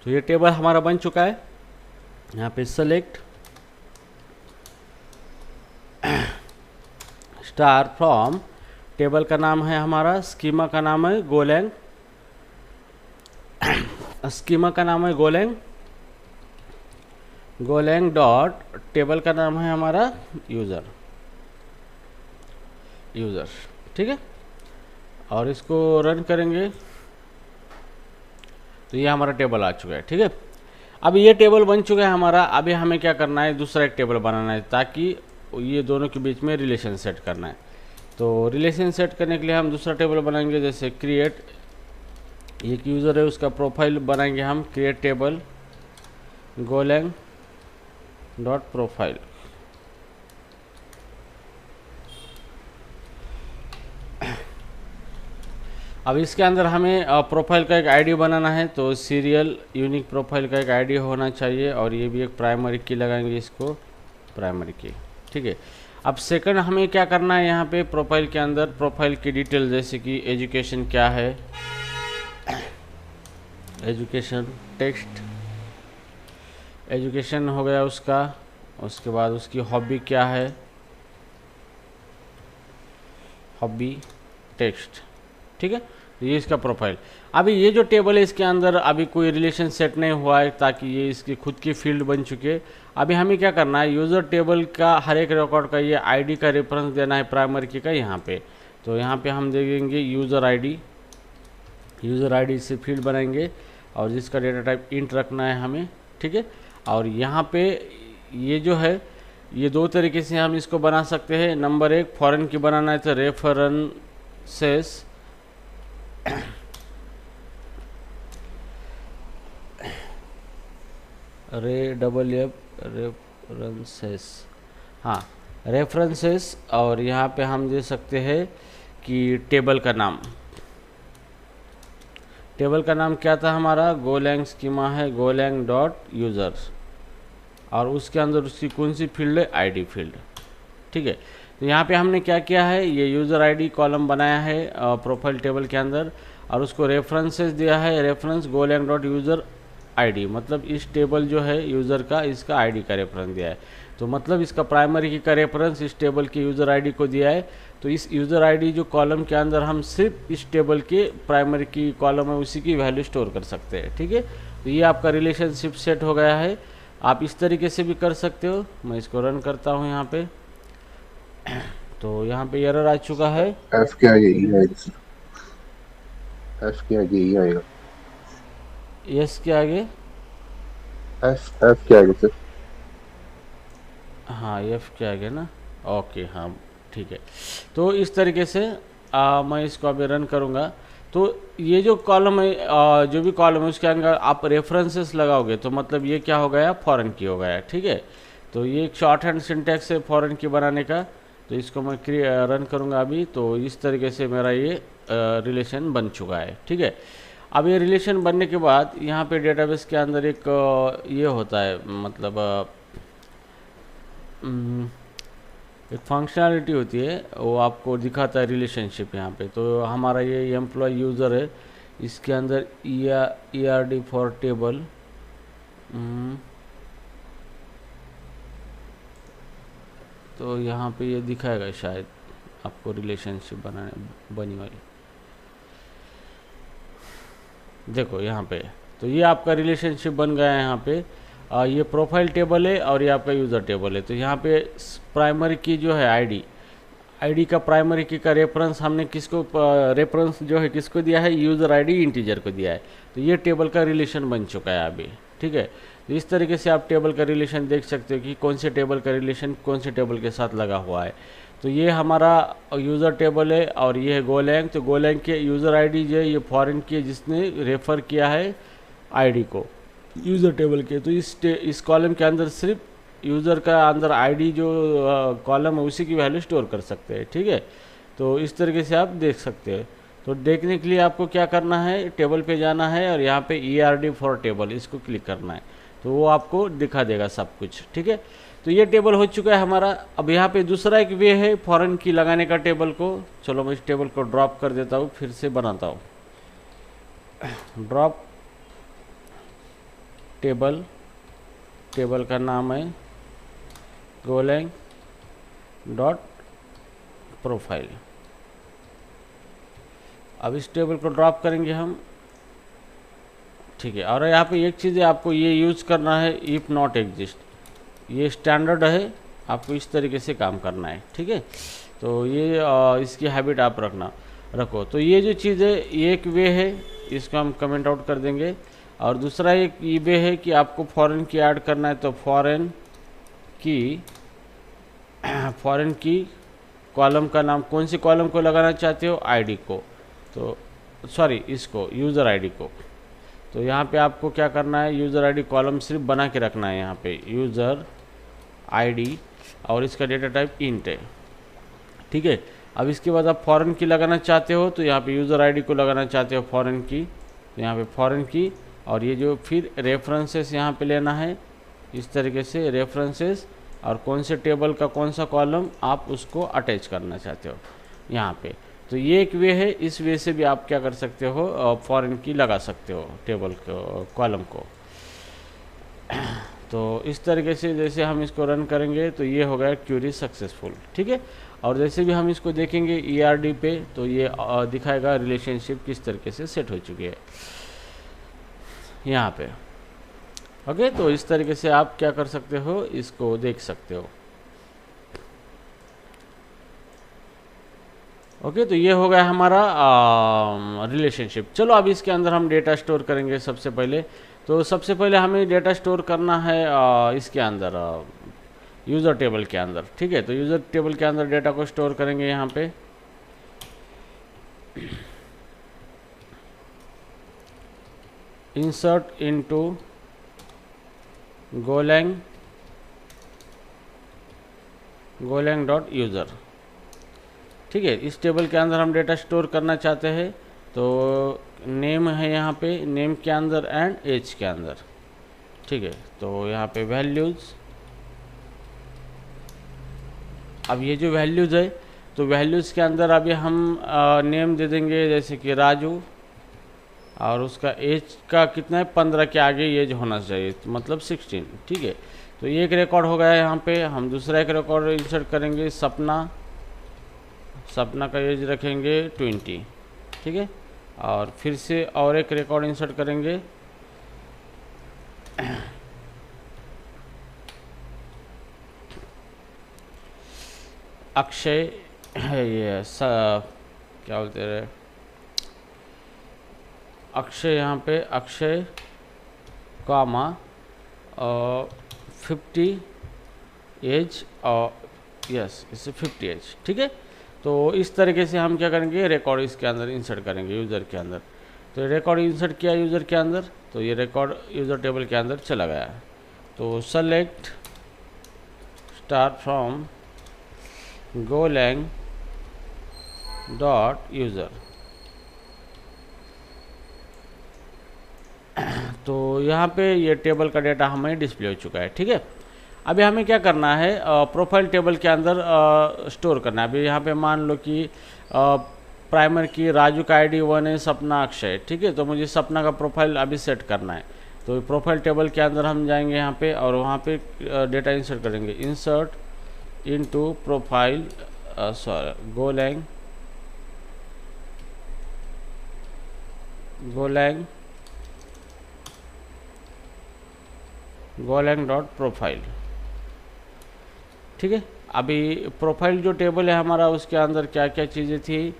तो ये टेबल हमारा बन चुका है। यहाँ पे सेलेक्ट स्टार फ्रॉम, टेबल का नाम है हमारा, स्कीमा का नाम है गोलैंग, स्कीमा का नाम है गोलैंग, गोलैंग डॉट, टेबल का नाम है हमारा यूज़र, ठीक है। और इसको रन करेंगे तो ये हमारा टेबल आ चुका है, ठीक है। अब ये टेबल बन चुका है हमारा। अभी हमें क्या करना है, दूसरा एक टेबल बनाना है ताकि ये दोनों के बीच में रिलेशन सेट करना है। तो रिलेशन सेट करने के लिए हम दूसरा टेबल बनाएंगे, जैसे क्रिएट, एक यूज़र है उसका प्रोफाइल बनाएंगे हम, create table Golang dot profile, अब इसके अंदर हमें प्रोफाइल का एक आईडी बनाना है, तो सीरियल यूनिक प्रोफाइल का एक आईडी होना चाहिए, और ये भी एक प्राइमरी की लगाएंगे, इसको प्राइमरी की, ठीक है। अब सेकंड हमें क्या करना है, यहाँ पे प्रोफाइल के अंदर प्रोफाइल की डिटेल, जैसे कि एजुकेशन क्या है, एजुकेशन टेक्स्ट, एजुकेशन हो गया उसका, उसके बाद उसकी हॉबी क्या है, हॉबी टेक्स्ट, ठीक है। ये इसका प्रोफाइल। अभी ये जो टेबल है इसके अंदर अभी कोई रिलेशन सेट नहीं हुआ है, ताकि ये इसकी खुद की फील्ड बन चुके हैं। अभी हमें क्या करना है, यूज़र टेबल का हर एक रिकॉर्ड का ये आईडी का रेफरेंस देना है प्राइमरी की का यहाँ पे। तो यहाँ पे हम देंगे यूज़र आईडी से फील्ड बनाएंगे, और जिसका डेटा टाइप इंट रखना है हमें, ठीक है। और यहाँ पे ये जो है, ये 2 तरीके से हम इसको बना सकते हैं। नंबर 1 फॉरेन की बनाना है तो रेफरेंसेस, रेफरेंसेस, हाँ रेफरेंसेस, और यहाँ पे हम दे सकते हैं कि टेबल का नाम, टेबल का नाम क्या था हमारा, गोलैंग स्कीमा है, गोलैंग डॉट यूज़र्स, और उसके अंदर उसकी कौन सी फील्ड है, आईडी फील्ड, ठीक है। तो यहाँ पे हमने क्या किया है, ये यूज़र आईडी कॉलम बनाया है प्रोफाइल टेबल के अंदर, और उसको रेफरेंसेस दिया है, reference Golang dot user ID, मतलब इस टेबल जो है यूज़र का, इसका आईडी का रेफरेंस दिया है। तो मतलब इसका प्राइमरी की का रेफरेंस इस टेबल के यूज़र आईडी को दिया है। तो इस यूज़र आईडी जो कॉलम के अंदर हम सिर्फ इस टेबल के प्राइमरी की कॉलम है उसी की वैल्यू स्टोर कर सकते हैं, ठीक है। तो ये आपका रिलेशनशिप सेट हो गया है। आप इस तरीके से भी कर सकते हो। मैं इसको रन करता हूँ यहाँ पे, तो यहाँ पे एरर आ चुका है, एफ के आगे ई आएगा, एफ के आगे ई आएगा, यस के आगे एफ के आगे सर, हाँ एफ के आगे ना, ओके हाँ ठीक है। तो इस तरीके से मैं इसको अभी रन करूँगा। तो ये जो कॉलम है, जो भी कॉलम है उसके अंदर आप रेफरेंसेस लगाओगे तो मतलब ये क्या हो गया, फॉरेन की हो गया, ठीक है। तो ये एक शॉर्ट हैंड सिंटैक्स है फॉरेन की बनाने का। तो इसको मैं रन करूँगा अभी, तो इस तरीके से मेरा ये रिलेशन बन चुका है, ठीक है। अब ये रिलेशन बनने के बाद यहाँ पे डेटाबेस के अंदर एक ये होता है, मतलब एक फंक्शनैलिटी होती है, वो आपको दिखाता है रिलेशनशिप यहाँ पे। तो हमारा ये एम्प्लॉय यूज़र है, इसके अंदर ERD फॉर टेबल, तो यहाँ पे ये दिखाएगा शायद आपको रिलेशनशिप बनी वाली, देखो यहाँ पे। तो ये आपका रिलेशनशिप बन गया है यहाँ पे। ये प्रोफाइल टेबल है और ये आपका यूज़र टेबल है। तो यहाँ पे प्राइमरी की जो है आईडी का प्राइमरी की का रेफरेंस हमने किसको, रेफरेंस जो है किसको दिया है, यूज़र आईडी इंटीजर को दिया है। तो ये टेबल का रिलेशन बन चुका है अभी, ठीक है। तो इस तरीके से आप टेबल का रिलेशन देख सकते हो कि कौन से टेबल का रिलेशन कौन से टेबल के साथ लगा हुआ है। तो ये हमारा यूज़र टेबल है और ये है गोलैंग। तो गोलैंग के यूज़र आईडी जो है ये फॉरेन की है, जिसने रेफ़र किया है आईडी को यूज़र टेबल के। तो इस कॉलम के अंदर सिर्फ यूज़र का अंदर आईडी जो कॉलम है उसी की वैल्यू स्टोर कर सकते हैं, ठीक है। तो इस तरीके से आप देख सकते हैं। तो देखने के लिए आपको क्या करना है, टेबल पे जाना है और यहाँ पे ERD फॉर टेबल इसको क्लिक करना है, तो वो आपको दिखा देगा सब कुछ, ठीक है। तो ये टेबल हो चुका है हमारा। अब यहाँ पे दूसरा एक वे है फॉरेन की लगाने का टेबल को। चलो मैं इस टेबल को ड्रॉप कर देता हूँ, फिर से बनाता हूँ। ड्रॉप टेबल, टेबल का नाम है गोलैंग डॉट प्रोफाइल। अब इस टेबल को ड्रॉप करेंगे हम, ठीक है। और यहाँ पे एक चीज़ है, आपको ये यूज़ करना है इफ़ नॉट एग्जिस्ट, ये स्टैंडर्ड है, आपको इस तरीके से काम करना है, ठीक है। तो ये इसकी हैबिट आप रखो। तो ये जो चीज़ है ये एक वे है, इसको हम कमेंट आउट कर देंगे। और दूसरा एक ये वे है कि आपको फॉरेन की ऐड करना है, तो फॉरेन की कॉलम का नाम, कौन सी कॉलम को लगाना चाहते हो, आईडी को, तो सॉरी इसको यूज़र आईडी को। तो यहाँ पे आपको क्या करना है, यूज़र आईडी कॉलम सिर्फ बना के रखना है, यहाँ पे यूज़र आईडी और इसका डेटा टाइप इंट है, ठीक है। अब इसके बाद आप फॉरेन की लगाना चाहते हो, तो यहाँ पे यूज़र आईडी को लगाना चाहते हो फॉरेन की, तो यहाँ पे फॉरेन की, और ये जो फिर रेफरेंसेस यहाँ पे लेना है इस तरीके से रेफरेंसेस, और कौन से टेबल का कौन सा कॉलम आप उसको अटैच करना चाहते हो यहाँ पे। तो ये एक वे है, इस वे से भी आप क्या कर सकते हो, फॉरेन की लगा सकते हो टेबल को, कॉलम को। तो इस तरीके से जैसे हम इसको रन करेंगे तो ये हो गया क्यूरी सक्सेसफुल, ठीक है। और जैसे भी हम इसको देखेंगे ERD पे, तो ये दिखाएगा रिलेशनशिप किस तरीके से सेट हो चुकी है यहाँ पे। ओके, तो इस तरीके से आप क्या कर सकते हो, इसको देख सकते हो। ओके, तो ये हो गया हमारा रिलेशनशिप। चलो अब इसके अंदर हम डेटा स्टोर करेंगे सबसे पहले। तो सबसे पहले हमें डेटा स्टोर करना है इसके अंदर यूज़र टेबल के अंदर, ठीक है। तो यूज़र टेबल के अंदर डेटा को स्टोर करेंगे यहाँ पे। Insert into Golang dot user, ठीक है। इस टेबल के अंदर हम डेटा स्टोर करना चाहते हैं, तो नेम है यहाँ पे, नेम के अंदर एंड एज के अंदर, ठीक है। तो यहाँ पे वैल्यूज़, अब ये जो वैल्यूज़ है, तो वैल्यूज़ के अंदर अभी हम नेम दे देंगे जैसे कि राजू, और उसका एज का कितना है, 15 के आगे एज होना चाहिए, तो मतलब 16, ठीक है। तो ये एक रिकॉर्ड हो गया है यहाँ पे। हम दूसरा एक रिकॉर्ड इंसर्ट करेंगे, सपना का एज रखेंगे 20, ठीक है। और फिर से और एक रिकॉर्ड इंसर्ट करेंगे, अक्षय, ये क्या बोलते रहे, अक्षय, यहाँ पे अक्षय कामा 50 एज, और यस इसे 50 एज, ठीक है। तो इस तरीके से हम क्या करेंगे, रिकॉर्ड इसके अंदर इंसर्ट करेंगे यूज़र के अंदर। तो रिकॉर्ड इंसर्ट किया यूज़र के अंदर, तो ये रिकॉर्ड यूज़र टेबल के अंदर चला गया। तो select star from Golang dot user, तो यहाँ पे ये टेबल का डेटा हमें डिस्प्ले हो चुका है, ठीक है। अभी हमें क्या करना है, प्रोफाइल टेबल के अंदर स्टोर करना है। अभी यहाँ पे मान लो कि प्राइमर की राजू का ID 1 है, सपना अक्षय, ठीक है। तो मुझे सपना का प्रोफाइल अभी सेट करना है। तो प्रोफाइल टेबल के अंदर हम जाएंगे यहाँ पे, और वहाँ पे डेटा इंसर्ट करेंगे, insert into profile Golang dot profile, ठीक है। अभी प्रोफाइल जो टेबल है हमारा, उसके अंदर क्या क्या चीज़ें थी,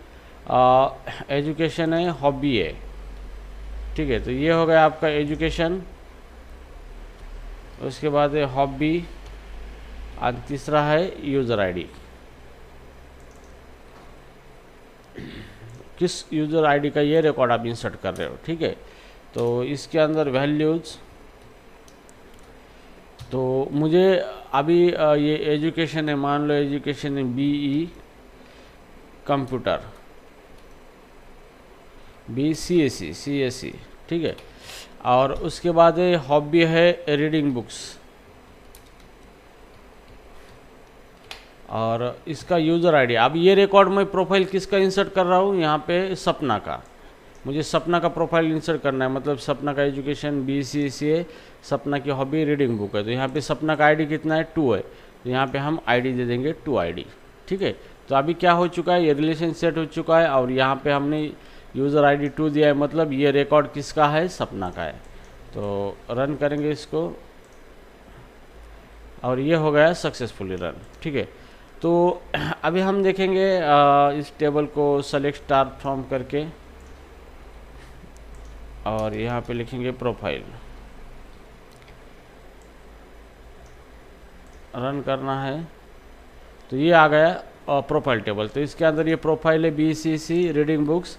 एजुकेशन है, हॉबी है, ठीक है। तो ये हो गया आपका एजुकेशन, उसके बाद है हॉबी, और तीसरा है यूज़र आईडी, किस यूज़र आईडी का ये रिकॉर्ड आप इंसर्ट कर रहे हो, ठीक है। तो इसके अंदर वैल्यूज़, तो मुझे अभी ये एजुकेशन है, मान लो एजुकेशन है BE कंप्यूटर, CSE, ठीक है। और उसके बाद हॉबी है रीडिंग बुक्स, और इसका यूज़र आईडी। अब ये रिकॉर्ड मैं प्रोफाइल किसका इंसर्ट कर रहा हूँ, यहाँ पे सपना का, मुझे सपना का प्रोफाइल इंसर्ट करना है, मतलब सपना का एजुकेशन BCCA, सपना की हॉबी रीडिंग बुक है। तो यहाँ पे सपना का आईडी कितना है, 2 है, तो यहाँ पे हम आईडी दे देंगे 2 ID, ठीक है। तो अभी क्या हो चुका है, ये रिलेशन सेट हो चुका है, और यहाँ पे हमने यूज़र आईडी 2 दिया है, मतलब ये रिकॉर्ड किसका है, सपना का है। तो रन करेंगे इसको, और ये हो गया सक्सेसफुली रन, ठीक है। तो अभी हम देखेंगे इस टेबल को सेलेक्ट स्टार फ्रॉम करके, और यहाँ पे लिखेंगे प्रोफाइल, रन करना है। तो ये आ गया प्रोफाइल टेबल। तो इसके अंदर ये प्रोफाइल है BCC रीडिंग बुक्स,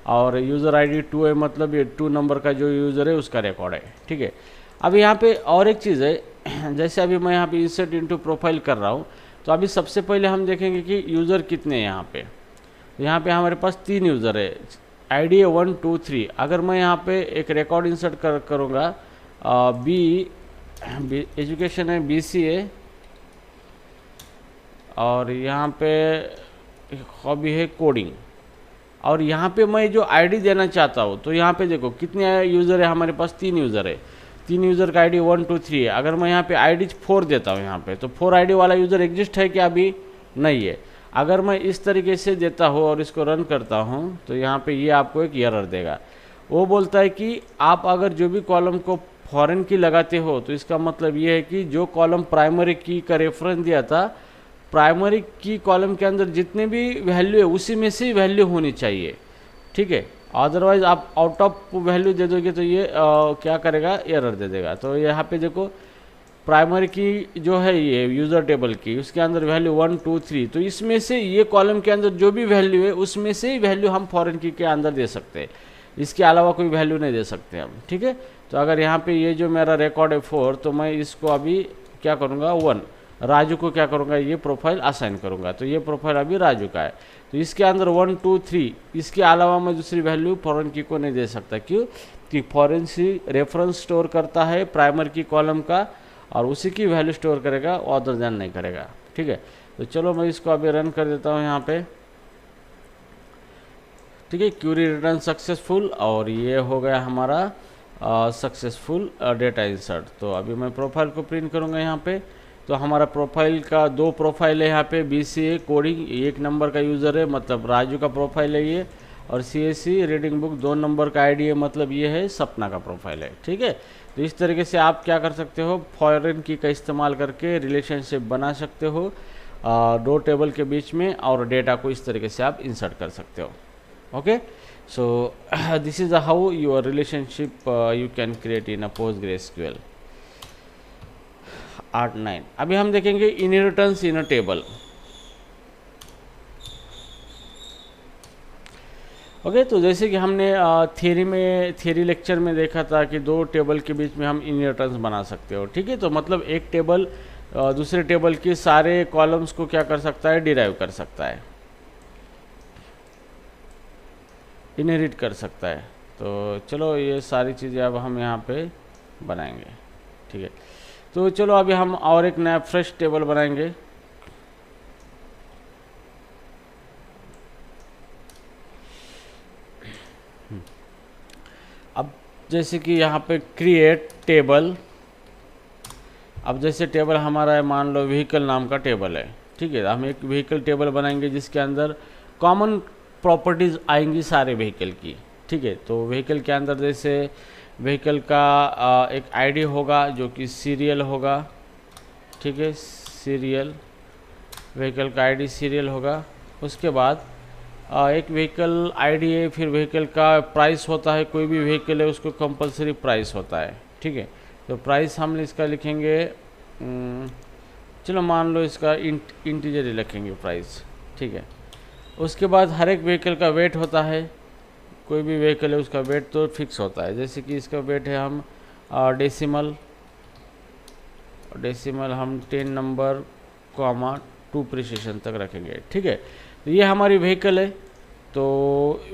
और यूज़र आईडी 2 है, मतलब ये 2 नंबर का जो यूज़र है उसका रिकॉर्ड है, ठीक है। अब यहाँ पे और एक चीज़ है, जैसे अभी मैं यहाँ पे इंसर्ट इनटू प्रोफाइल कर रहा हूँ, तो अभी सबसे पहले हम देखेंगे कि यूज़र कितने हैं यहाँ पे। तो यहाँ पे हमारे पास 3 यूज़र है, आईडी है 1 2 3। अगर मैं यहाँ पे एक रिकॉर्ड इंसर्ट करूँगा, एजुकेशन है BCA, और यहाँ पे हॉबी है कोडिंग, और यहाँ पे मैं जो आईडी देना चाहता हूँ, तो यहाँ पे देखो कितने यूज़र है हमारे पास, 3 यूज़र है, 3 यूज़र का आईडी 1 2 3 है। अगर मैं यहाँ पे आईडी 4 देता हूँ यहाँ पे, तो 4 आईडी वाला यूज़र एग्जिस्ट है क्या, अभी नहीं है। अगर मैं इस तरीके से देता हूँ और इसको रन करता हूँ, तो यहाँ पे ये आपको एक एरर देगा। वो बोलता है कि आप अगर जो भी कॉलम को फॉरेन की लगाते हो, तो इसका मतलब ये है कि जो कॉलम प्राइमरी की का रेफरेंस दिया था, प्राइमरी की कॉलम के अंदर जितने भी वैल्यू है उसी में से वैल्यू होनी चाहिए, ठीक है। अदरवाइज आप आउट ऑफ वैल्यू दे दोगे तो ये क्या करेगा, एरर दे देगा। तो यहाँ पे देखो प्राइमरी की जो है ये यूज़र टेबल की, उसके अंदर वैल्यू 1 2 3, तो इसमें से ये कॉलम के अंदर जो भी वैल्यू है उसमें से ही वैल्यू हम फॉरेन की के अंदर दे सकते हैं, इसके अलावा कोई वैल्यू नहीं दे सकते हम, ठीक है। तो अगर यहाँ पे ये जो मेरा रिकॉर्ड है 4, तो मैं इसको अभी क्या करूँगा 1, राजू को क्या करूँगा, ये प्रोफाइल असाइन करूँगा। तो ये प्रोफाइल अभी राजू का है। तो इसके अंदर 1 2 3, इसके अलावा मैं दूसरी वैल्यू फॉरेन की को नहीं दे सकता, क्यों कि फॉरेन सी रेफरेंस स्टोर करता है प्राइमरी की कॉलम का, और उसी की वैल्यू स्टोर करेगा, अदर देन नहीं करेगा, ठीक है। तो चलो मैं इसको अभी रन कर देता हूँ यहाँ पे, ठीक है। क्यूरी रिटर्न सक्सेसफुल, और ये हो गया हमारा सक्सेसफुल डेटा इंसर्ट। तो अभी मैं प्रोफाइल को प्रिंट करूँगा यहाँ पे। तो हमारा प्रोफाइल का 2 प्रोफाइल है यहाँ पे, BCA कोडिंग 1 नंबर का यूज़र है, मतलब राजू का प्रोफाइल है ये, और CSE रीडिंग बुक 2 नंबर का आईडी है, मतलब ये है सपना का प्रोफाइल है, ठीक है। तो इस तरीके से आप क्या कर सकते हो, फॉरेन की का इस्तेमाल करके रिलेशनशिप बना सकते हो 2 टेबल के बीच में, और डेटा को इस तरीके से आप इंसर्ट कर सकते हो। Okay, so this is how your relationship you can create in a PostgreSQL 8-9। अभी हम देखेंगे inheritance in a table. Okay, तो जैसे कि हमने थ्योरी लेक्चर में देखा था कि 2 टेबल के बीच में हम इनहेरिटेंस बना सकते हो, ठीक है। तो मतलब एक टेबल दूसरे टेबल के सारे कॉलम्स को क्या कर सकता है, डिराइव कर सकता है, इनहेरिट कर सकता है। तो चलो ये सारी चीज़ें अब हम यहाँ पे बनाएंगे, ठीक है। तो चलो अभी हम और एक नया फ्रेश टेबल बनाएंगे। अब जैसे कि यहाँ पे क्रिएट टेबल, अब जैसे टेबल हमारा है, मान लो व्हीकल नाम का टेबल है, ठीक है। हम एक व्हीकल टेबल बनाएंगे जिसके अंदर कॉमन प्रॉपर्टीज़ आएंगी सारे व्हीकल की, ठीक है। तो व्हीकल के अंदर जैसे व्हीकल का एक आईडी होगा जो कि सीरियल होगा, ठीक है, सीरियल, व्हीकल का आईडी सीरियल होगा। उसके बाद एक व्हीकल आईडी है, फिर व्हीकल का प्राइस होता है, कोई भी व्हीकल है उसको कंपलसरी प्राइस होता है, ठीक है। तो प्राइस हम इसका लिखेंगे, चलो मान लो इसका इंटीजर ही लिखेंगे प्राइस, ठीक है। उसके बाद हर एक व्हीकल का वेट होता है, कोई भी व्हीकल है उसका वेट तो फिक्स होता है। जैसे कि इसका वेट है हम डेसिमल हम 10 नंबर कॉमा 2 प्रिसिशन तक रखेंगे, ठीक है। तो ये हमारी व्हीकल है। तो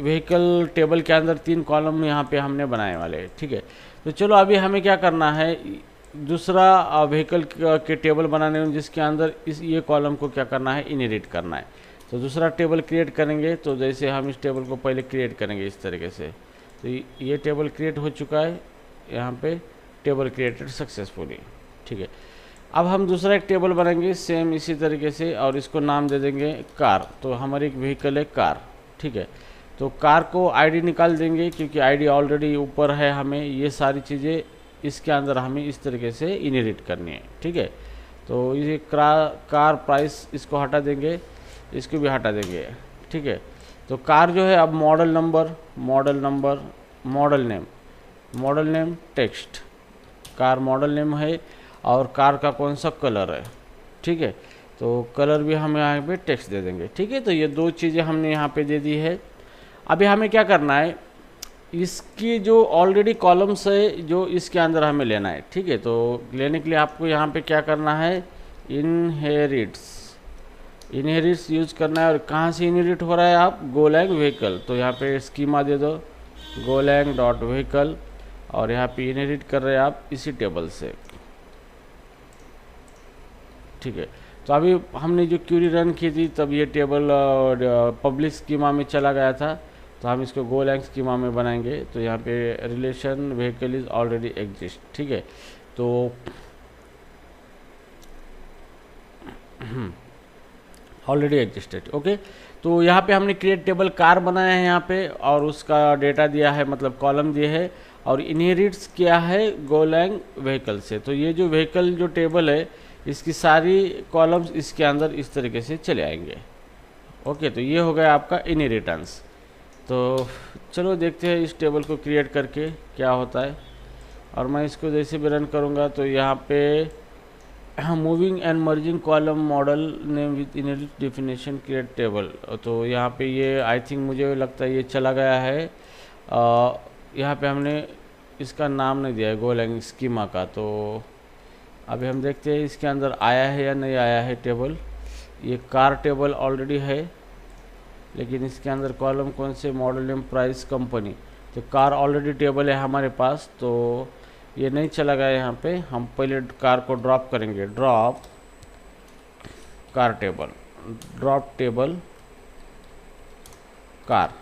व्हीकल टेबल के अंदर 3 कॉलम यहाँ पे हमने बनाए वाले हैं, ठीक है। तो चलो अभी हमें क्या करना है, दूसरा व्हीकल के टेबल बनाने में जिसके अंदर ये कॉलम को क्या करना है, इनहेरिट करना है। तो दूसरा टेबल क्रिएट करेंगे। तो जैसे हम इस टेबल को पहले क्रिएट करेंगे इस तरीके से, तो ये टेबल क्रिएट हो चुका है, यहाँ पे टेबल क्रिएटेड सक्सेसफुली, ठीक है। अब हम दूसरा एक टेबल बनाएंगे सेम इसी तरीके से, और इसको नाम दे देंगे कार। तो हमारी एक व्हीकल है कार, ठीक है। तो कार को आईडी निकाल देंगे, क्योंकि आईडी ऑलरेडी ऊपर है, हमें ये सारी चीज़ें इसके अंदर हमें इस तरीके से इनहेरिट करनी है, ठीक है। तो ये कार प्राइस इसको हटा देंगे, इसको भी हटा देंगे, ठीक है। तो कार जो है अब model name text, car model name है, और कार का कौन सा कलर है, ठीक है। तो कलर भी हम यहाँ पे टेक्स्ट दे देंगे, ठीक है। तो ये 2 चीज़ें हमने यहाँ पे दे दी है। अभी हमें क्या करना है, इसकी जो ऑलरेडी कॉलम्स है जो इसके अंदर हमें लेना है, ठीक है। तो लेने के लिए आपको यहाँ पे क्या करना है, इनहेरिट्स यूज करना है। और कहाँ से इनहेरिट हो रहा है, आप गोलैंग व्हीकल। तो यहाँ पे स्कीमा दे दो गोलैंग डॉट व्हीकल, और यहाँ पे इनहेरिट कर रहे हैं आप इसी टेबल से, ठीक है। तो अभी हमने जो क्यूरी रन की थी तब ये टेबल पब्लिक स्कीमा में चला गया था, तो हम इसको गोलैंग स्कीमा में बनाएंगे। तो यहाँ पे relation vehicle is already exist, ठीक है। तो ऑलरेडी एग्जिस्टेड, ओके। तो यहाँ पे हमने क्रिएट टेबल कार बनाया है यहाँ पे, और उसका डेटा दिया है, मतलब कॉलम दिए है, और इनहेरिट्स किया है गोलैंग व्हीकल से। तो ये जो व्हीकल जो टेबल है इसकी सारी कॉलम्स इसके अंदर इस तरीके से चले आएंगे, ओके। तो ये हो गया आपका इनहेरिटेंस। तो चलो देखते हैं इस टेबल को क्रिएट करके क्या होता है। और मैं इसको जैसे भी रन करूँगा तो यहाँ पे moving and merging column model name with inherit definition create table. तो यहाँ पे ये आई थिंक मुझे लगता है ये चला गया है, यहाँ पे हमने इसका नाम नहीं दिया है गोलैंग स्कीमा का। तो अभी हम देखते हैं इसके अंदर आया है या नहीं आया है टेबल। ये कार टेबल ऑलरेडी है, लेकिन इसके अंदर कॉलम कौन से, मॉडल नेम प्राइस कंपनी। तो कार ऑलरेडी टेबल है हमारे पास, तो ये नहीं चला गया यहाँ पे। हम पहले कार को ड्रॉप करेंगे, drop car table, drop table car.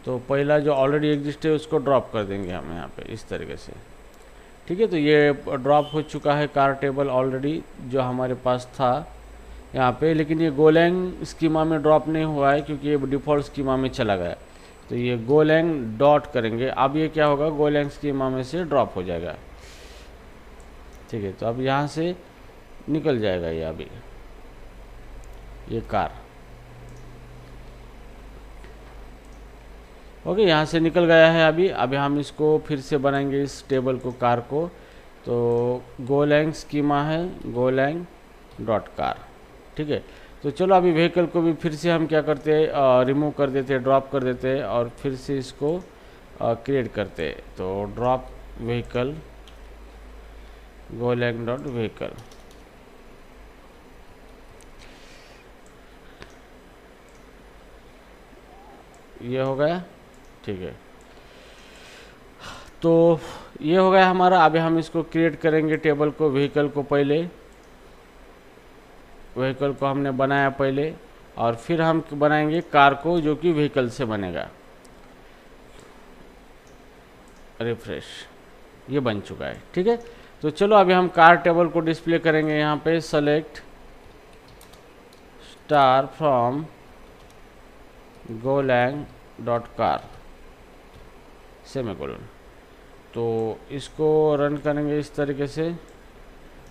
तो पहला जो ऑलरेडी एग्जिस्ट है उसको ड्रॉप कर देंगे हम यहाँ पे इस तरीके से, ठीक है। तो ये ड्रॉप हो चुका है कार टेबल ऑलरेडी जो हमारे पास था यहाँ पे, लेकिन ये गोलैंग स्कीमा में ड्रॉप नहीं हुआ है क्योंकि ये डिफ़ॉल्ट स्कीमा में चला गया। तो ये गोलैंग डॉट करेंगे, अब ये क्या होगा, गोलैंग स्कीमा में से ड्रॉप हो जाएगा, ठीक है। तो अब यहाँ से निकल जाएगा ये, अभी ये कार, ओके, यहाँ से निकल गया है अभी हम इसको फिर से बनाएंगे इस टेबल को, कार को। तो गोलैंग स्कीमा है गोलैंग डॉट कार, ठीक है। तो चलो अभी व्हीकल को भी फिर से हम क्या करते हैं, रिमूव कर देते हैं, ड्रॉप कर देते हैं, और फिर से इसको क्रिएट करते हैं। तो drop vehicle Golang dot vehicle, ये हो गया, ठीक है। तो ये हो गया हमारा। अभी हम इसको क्रिएट करेंगे टेबल को, व्हीकल को पहले, व्हीकल को हमने बनाया पहले, और फिर हम बनाएंगे कार को जो कि व्हीकल से बनेगा। रिफ्रेश, ये बन चुका है, ठीक है। तो चलो अभी हम कार टेबल को डिस्प्ले करेंगे यहाँ पे, select star from Golang dot car semicolon. तो इसको रन करेंगे इस तरीके से।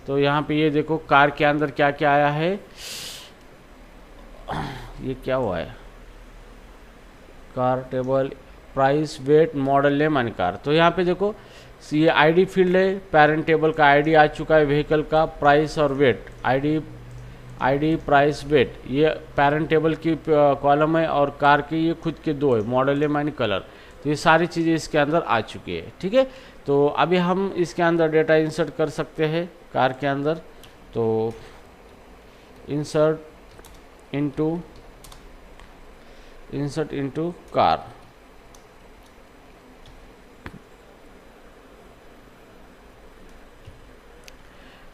तो यहाँ पे ये देखो कार के अंदर क्या क्या आया है, ये क्या हुआ है, car table price weight model name and car. तो यहाँ पे देखो ये आईडी फील्ड है, पेरेंट टेबल का आईडी आ चुका है व्हीकल का, प्राइस और weight, ID ID, price, weight, ये पैरेंट टेबल की कॉलम है और कार के ये खुद के दो है, मॉडल नेम एंड कलर। तो ये सारी चीज़ें इसके अंदर आ चुकी है। ठीक है, तो अभी हम इसके अंदर डेटा इंसर्ट कर सकते हैं कार के अंदर। तो insert into car.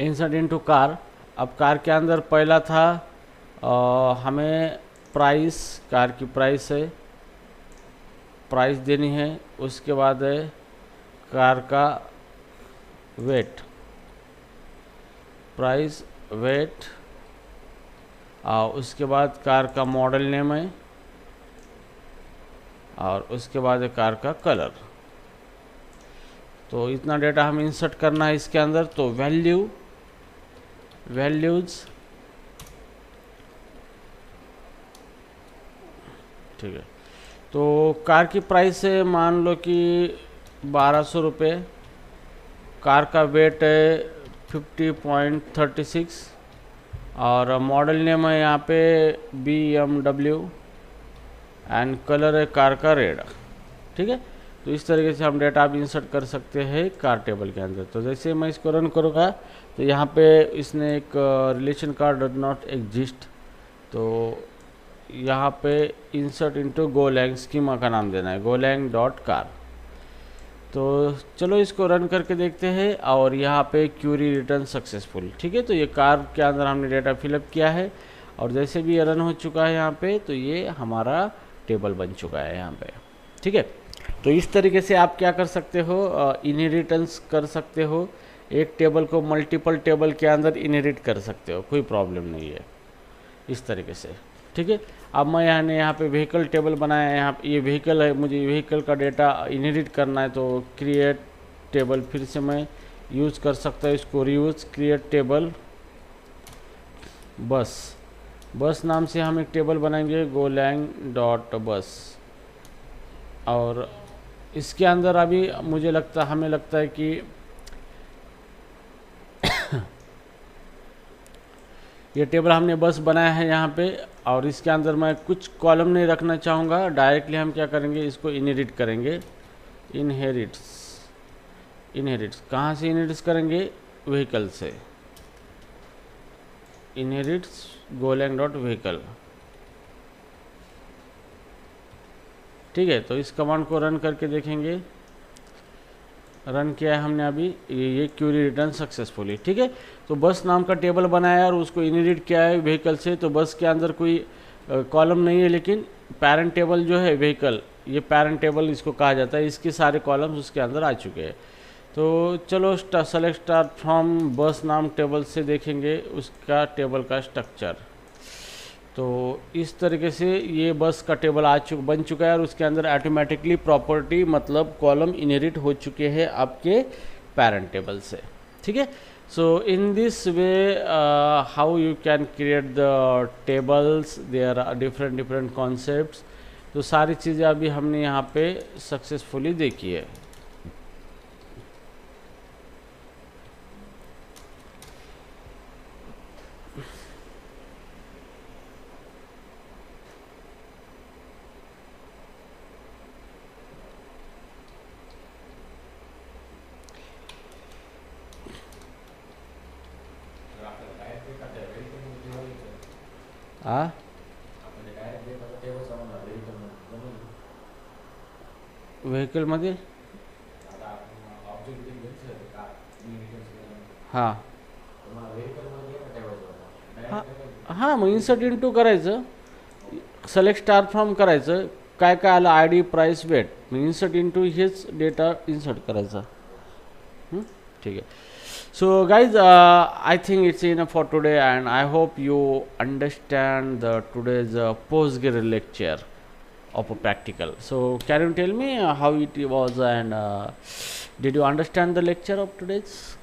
Insert into car. अब कार के अंदर पहला था हमें प्राइस, कार की प्राइस है, प्राइस देनी है। उसके बाद है कार का वेट, प्राइस, वेट, और उसके बाद कार का मॉडल नेम है, और उसके बाद है कार का कलर। तो इतना डेटा हमें इंसर्ट करना है इसके अंदर। तो वैल्यूज, ठीक है। तो कार की प्राइस है मान लो कि 1200 रुपये, कार का वेट है 50.36, और मॉडल नेम है यहाँ पे BMW, एंड कलर है कार का रेड। ठीक है, तो इस तरीके से हम डेटा आप इंसर्ट कर सकते हैं कार टेबल के अंदर। तो जैसे मैं इसको रन करूँगा तो यहाँ पे इसने एक relation car does not exist, तो यहाँ पे इंसर्ट इनटू गोलैंग स्कीमा का नाम देना है, गोलैंग डॉट कार। तो चलो इसको रन करके देखते हैं, और यहाँ पे क्यूरी रिटर्न सक्सेसफुल। ठीक है, तो ये कार के अंदर हमने डेटा फिलअप किया है, और जैसे भी ये रन हो चुका है यहाँ पे, तो ये हमारा टेबल बन चुका है यहाँ पे। ठीक है, तो इस तरीके से आप क्या कर सकते हो, इनहेरिटेंस कर सकते हो। एक टेबल को मल्टीपल टेबल के अंदर इनहेरिट कर सकते हो, कोई प्रॉब्लम नहीं है इस तरीके से। ठीक है, अब मैं यहाँ पे व्हीकल टेबल बनाया है, यहाँ पे ये व्हीकल है, मुझे व्हीकल का डेटा इनहेरिट करना है। तो क्रिएट टेबल फिर से मैं यूज़ कर सकता हूँ इसको, रीयूज क्रिएट टेबल बस नाम से हम एक टेबल बनाएंगे, गोलैंग डॉट बस। और इसके अंदर अभी हमें लगता है कि ये टेबल हमने बस बनाया है यहाँ पे, और इसके अंदर मैं कुछ कॉलम नहीं रखना चाहूँगा। डायरेक्टली हम क्या करेंगे, इसको इनहेरिट करेंगे। इनहेरिट्स कहाँ से इनहेरिट्स करेंगे, व्हीकल से। Inherits Golang dot vehicle. ठीक है, तो इस कमांड को रन करके देखेंगे। रन किया है हमने अभी, ये क्यूरी रिटर्न सक्सेसफुली। ठीक है, तो बस नाम का टेबल बनाया और उसको इनहेरिट किया है व्हीकल से। तो बस के अंदर कोई कॉलम नहीं है, लेकिन पैरेंट टेबल जो है व्हीकल, ये पैरेंट टेबल इसको कहा जाता है, इसके सारे कॉलम्स उसके अंदर आ चुके हैं। तो चलो सेलेक्ट स्टार फ्रॉम बस नाम टेबल से देखेंगे उसका टेबल का स्ट्रक्चर। तो इस तरीके से ये बस का टेबल बन चुका है, और उसके अंदर ऑटोमेटिकली प्रॉपर्टी मतलब कॉलम इनहेरिट हो चुके हैं आपके पैरेंट टेबल से। ठीक है, so in this way how you can create the tables, there are different concepts. तो सारी चीज़ें अभी हमने यहाँ पे सक्सेसफुली देखी है। व्हेकलमध्ये हां हां हां मग इन्सर्ट इनटू करायचं, सिलेक्ट स्टार फ्रॉम करायचं, काय काय आलं आय डी, प्राइस, वेट, मग इन्सर्ट इनटू हेच डेटा इन्सर्ट करायचा। ठीक है, so guys, I think it's enough for today, and I hope you understand the today's postgre lecture of a practical. So can you tell me how it was, and did you understand the lecture of today's?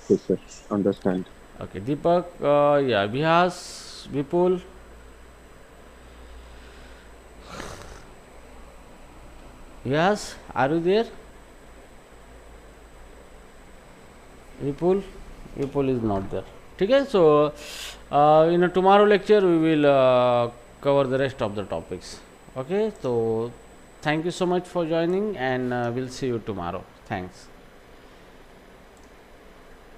Yes sir, understand. Okay, Deepak, yeah, Vihas, Vipul. Yes, are you there? Vipul is not there. ठीक है. So in tomorrow lecture we will cover the rest of the topics. Okay, so thank you so much for joining, and we'll see you tomorrow. Thanks.